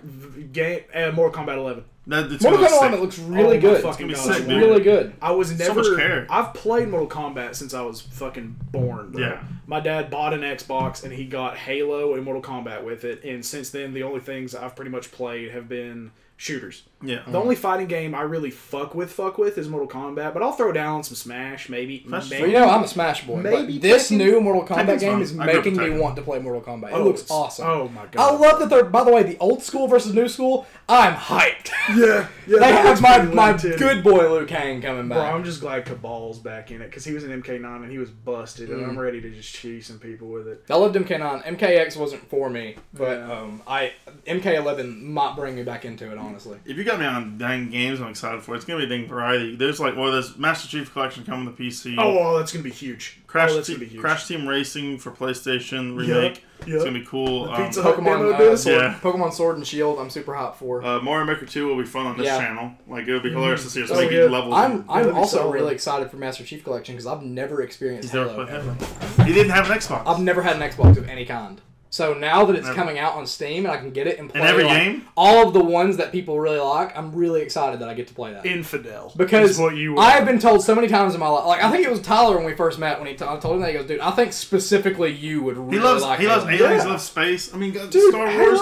game, Mortal Kombat 11. It's Mortal gonna be Kombat sick. 11 looks really my good. fucking It's God, gonna be sick, it's dude. Really good. I was So never. much care. I've played Mortal Kombat since I was fucking born, bro. Yeah. My dad bought an Xbox and he got Halo and Mortal Kombat with it, and since then the only things I've pretty much played have been shooters. Yeah. The only fighting game I really fuck with is Mortal Kombat, but I'll throw down some Smash, maybe. Smash- Well, you know, I'm a Smash boy. Maybe But this Tekken? new Mortal Kombat Tekken's game fun. is I grew up making with me Tekken. want to play Mortal Kombat. It Oh, looks it's- awesome. Oh my I god. love that they're, by the way, the old school versus new school. I'm hyped. Yeah, They that have looks my pretty limited. good boy Liu Kang coming Bro, back. I'm just glad Cabal's back in it because he was in MK9 and he was busted, and I'm ready to just cheese some people with it. I loved MK9. MKX wasn't for me, but Yeah. MK11 might bring me back into it, honestly. If you got me on dang games I'm excited for, it's gonna be a dang variety. There's there's Master Chief Collection coming to PC. Oh, that's gonna be huge. Crash, that's gonna be huge. Crash Team Racing for PlayStation remake. Yep. It's gonna be cool. The Pizza Hut demo disc. yeah. Pokemon Sword and Shield, I'm super hot for. Mario Maker 2 will be fun on this Yeah. channel. Like it'll be hilarious to see us Oh, making yeah. levels. I'm that'd be also solid. really excited for Master Chief Collection because I've never experienced He's never Halo played ever. Halo. He didn't have an Xbox. I've never had an Xbox of any kind. So now that it's Never. coming out on Steam and I can get it and play every like, game? all of the ones that people really like, I'm really excited that I get to play that. Infidel. Because is what you I have been told so many times in my life, like I think it was Tyler when we first met when I told him that, he goes, dude, I think specifically you would really He loves like aliens. Halo. He loves space. I mean, Dude, Star Wars.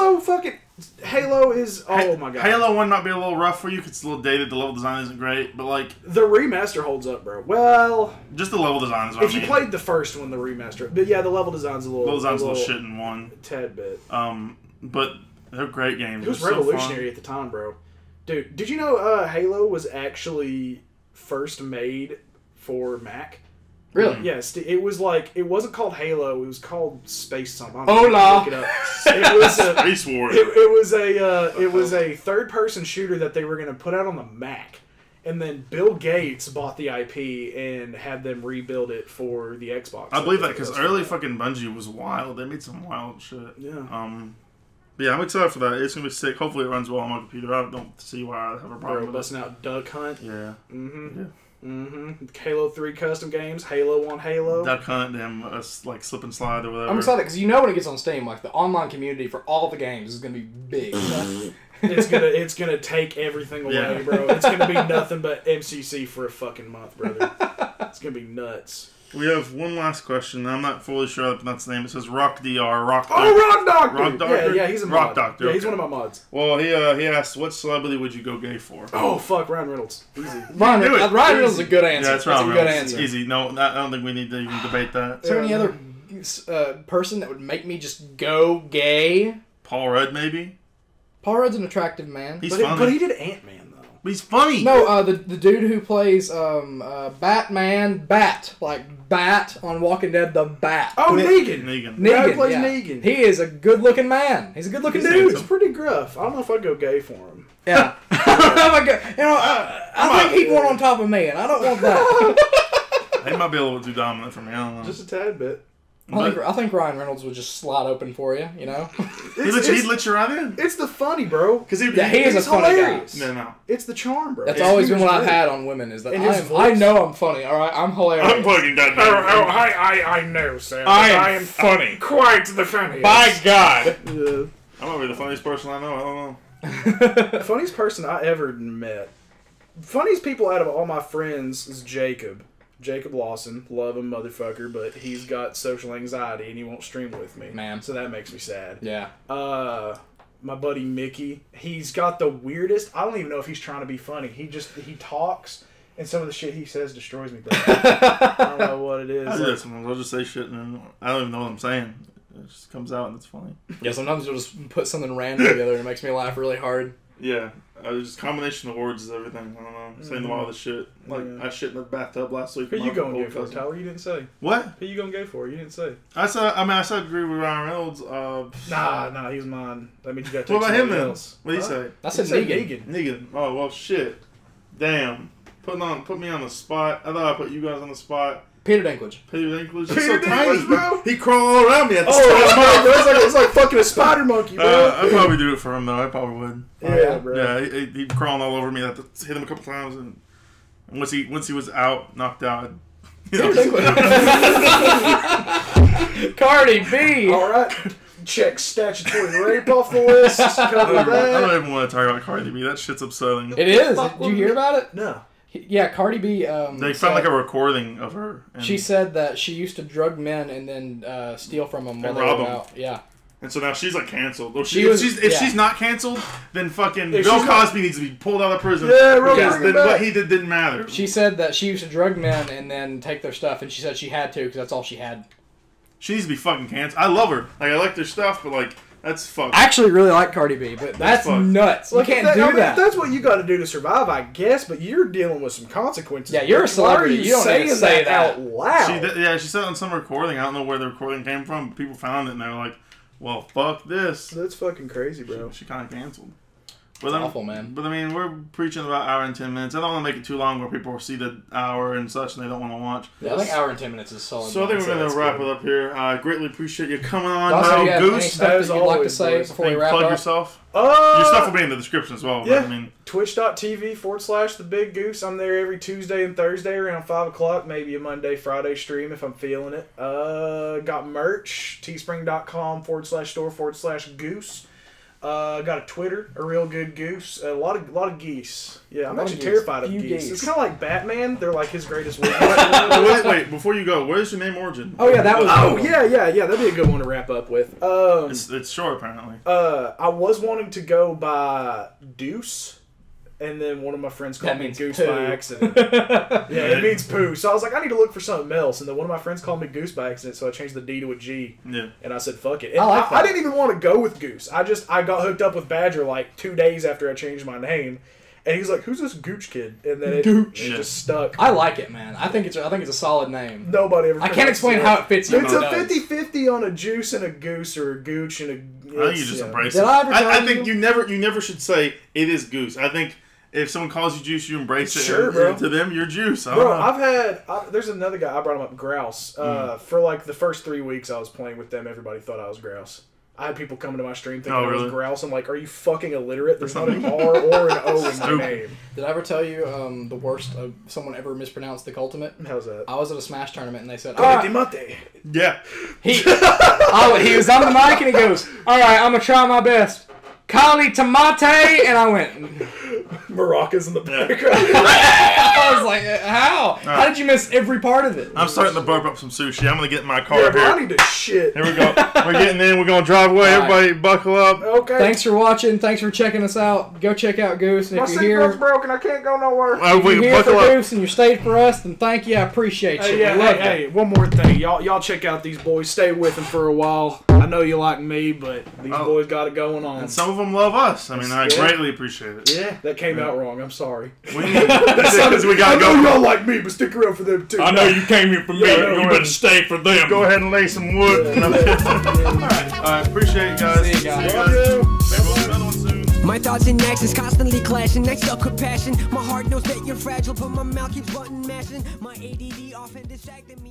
Halo is oh my god. Halo 1 might be a little rough for you because it's a little dated. The level design isn't great, but like The remaster holds up, bro. Well, just the level design is what if I you mean. played the first one, the remaster, but yeah, the level design's a little, level design's a little shit in 1. tad bit. But they're great games. It was They're so revolutionary at the time, bro. Dude, did you know Halo was actually first made for Mac? Really? Yes, it was like it wasn't called Halo. It was called Space something. Hola. Look it up. It was a, Space War. it was a third person shooter that they were gonna put out on the Mac, And then Bill Gates bought the IP and had them rebuild it for the Xbox. I believe that because early fucking Bungie was wild. They made some wild shit. Yeah. Yeah, I'm excited for that. It's gonna be sick. Hopefully, it runs well on my computer. I don't see why I have a problem with busting out Duck Hunt. Yeah. Mm-hmm. Yeah. Mm-hmm. Halo 3 custom games. Halo on Halo. Duck Hunt, them like slip and slide or whatever. I'm excited because when it gets on Steam, like the online community for all the games is gonna be big. It's gonna take everything away, bro. It's gonna be nothing but MCC for a fucking month, brother. It's gonna be nuts. We have one last question. I'm not fully sure how to pronounce the name. It says Rock DR. Rock Doctor! Rock Doctor? Yeah, he's a mod. Rock Doctor. Yeah, he's okay. one of my mods. Well, he asked, what celebrity would you go gay for? Oh, fuck, Ryan Reynolds. Easy. Ryan Reynolds is a good answer. Yeah, that's a good answer. Easy. No, I don't think we need to even debate that. Is there any other person that would make me just go gay? Paul Rudd, maybe? Paul Rudd's an attractive man. He's funny. But he did Ant-Man, though. But he's funny. No, the dude who plays Batman, Bat on Walking Dead, the Bat. Oh, Negan. Negan, plays yeah. Negan. He is a good-looking man. He's a good-looking dude. He's pretty gruff. I don't know if I'd go gay for him. Yeah. I think he'd want on top of me, and I don't want that. He might be a little too dominant for me. I don't know. Just a tad bit. I think Ryan Reynolds would just slide open for you, you know? He'd let you right in. It's the funny, bro. Because he is a funny hilarious. guy. No. It's the charm, bro. That's always been what I've had on women, is that I know I'm funny, alright? I'm hilarious. I'm fucking done. I know, Sam. I am funny. Quite the funniest. By God. Yeah. I might be the funniest person I know. I don't know. Funniest person I ever met. Funniest people out of all my friends is Jacob. Jacob Lawson. Love him, motherfucker, but he's got social anxiety and he won't stream with me. Man. So that makes me sad. Yeah. My buddy Mickey. He's got the weirdest... I don't even know if he's trying to be funny. He talks, and some of the shit he says destroys me, bro. I don't know what it is. I do that sometimes. I'll just say shit and I don't even know what I'm saying. It just comes out and it's funny. Yeah, sometimes you'll just put something random together and it makes me laugh really hard. Yeah. Just combination of words is everything. I don't know. Saying the wildest shit. Like, I shit in the bathtub last week. Who you going gay for, Tyler? You didn't say. What? Who you going gay for? You didn't say. I said agree with Ryan Reynolds. Nah, he was mine. That means you got to What take about him somebody then? else. What did he say? I said Negan. Negan. Oh, well, shit. Damn. Put me on the spot. I thought I put you guys on the spot. Peter Dinklage. Peter Dinklage. He's Peter so tiny, Dinklage, bro. He crawled all around me at the It's like fucking a spider monkey, bro. I'd probably do it for him, though. I probably would. Yeah, bro. Yeah, he'd crawling all over me. I had to hit him a couple times, and once he was out, knocked out. Cardi B. All right. Check statutory rape off the list. I Cover don't that. even want to talk about Cardi B. That shit's upsetting. It is. Did you hear about it? No. Yeah, Cardi B. They found like a recording of her. And she said that she used to drug men and then steal from them while And they rob were them. out. Yeah. And so now she's like canceled. If she's not canceled, then fucking If Bill she's not- Cosby needs to be pulled out of prison. Yeah, real because bring then it back. what he did didn't matter. She said that she used to drug men and then take their stuff, and she said she had to because that's all she had. She needs to be fucking canceled. I love her. Like I like their stuff, but like that's fucked. I actually really like Cardi B, but that's fucked. nuts. You can't do I mean, that. if that's what you got to do to survive, I guess. But you're dealing with some consequences. Yeah, you're a celebrity. Why are You don't need to say that. out loud. She said on some recording. I don't know where the recording came from. But people found it and they were like, "Well, fuck this." That's fucking crazy, bro. She kind of canceled. It's awful, man. But I mean, we're preaching about hour and 10 minutes. I don't want to make it too long where people see the hour and such and they don't want to watch. Yeah, I think hour and 10 minutes is solid. So I think we're going to wrap it up here. I greatly appreciate you coming on. Also, you have any Goose, stuff that you'd like to say boys. before we and wrap plug up? yourself. Your stuff will be in the description as well. Yeah. But, I mean, Twitch.tv/The Big Goose. I'm there every Tuesday and Thursday around 5 o'clock. Maybe a Monday, Friday stream if I'm feeling it. Got merch. Teespring.com/store/Goose. Got a Twitter, a real good goose, a lot of geese. Yeah, I'm actually terrified of geese. It's kind of like Batman. They're like his greatest weakness. wait, before you go, where's your name origin? Oh yeah, that was. Yeah. That'd be a good one to wrap up with. It's short apparently. I was wanting to go by Deuce. And then one of my friends called me Goose by accident. Yeah, it means poo. So I was like, I need to look for something else. And then one of my friends called me Goose by accident, so I changed the D to a G. Yeah. And I said, fuck it. And I didn't even want to go with Goose. I got hooked up with Badger like 2 days after I changed my name. And he's like, who's this Gooch kid? And then it just stuck. I like it, man. I think it's a solid name. Nobody ever. I can't explain how it fits you. It's a 50-50 on a juice and a goose or a gooch and a. I think you just embrace Did it. I ever tell I think you never should say it is Goose. I think if someone calls you Juice, you embrace it. Sure, and, bro. To them, you're Juice. I don't Bro, know. there's another guy, I brought him up, Grouse. For like the first 3 weeks I was playing with them, everybody thought I was Grouse. I had people coming to my stream thinking I was Grouse. I'm like, are you fucking illiterate? There's not an R or an O in my name. Did I ever tell you the worst of someone ever mispronounced the Ultimate? How's that? I was at a Smash tournament and they said, Yeah. he was on the mic and he goes, all right, I'm going to try my best. Kali Tomate, and I went. Maracas in the background. I was like, how? How did you miss every part of it? I'm starting to burp up some sushi. I'm going to get in my car Yeah, bro, here. I need to shit. Here we go. We're getting in. We're going to drive away. All right. Everybody buckle up. Okay. Thanks for watching. Thanks for checking us out. Go check out Geuce. And My if you're here, seatbelt's broken. I can't go nowhere. if you're here for buckle up. Geuce and you stayed for us, then thank you. I appreciate you. Hey, one more thing. Y'all check out these boys. Stay with them for a while. I know you like me, but these boys got it going on. And some of them love us. I mean, I greatly appreciate it. Yeah, that came out wrong. I'm sorry. Because we got to I know go. y'all like me, but stick around for them too. I know you came here for me. Yeah, You better stay for them. Go ahead and lay some wood. All right. Appreciate it, guys. See you guys. Love you. Maybe we'll do another one soon. My thoughts and actions constantly clashing. Next up with passion. My heart knows that you're fragile, but my mouth keeps button mashing. My ADD often distracting me.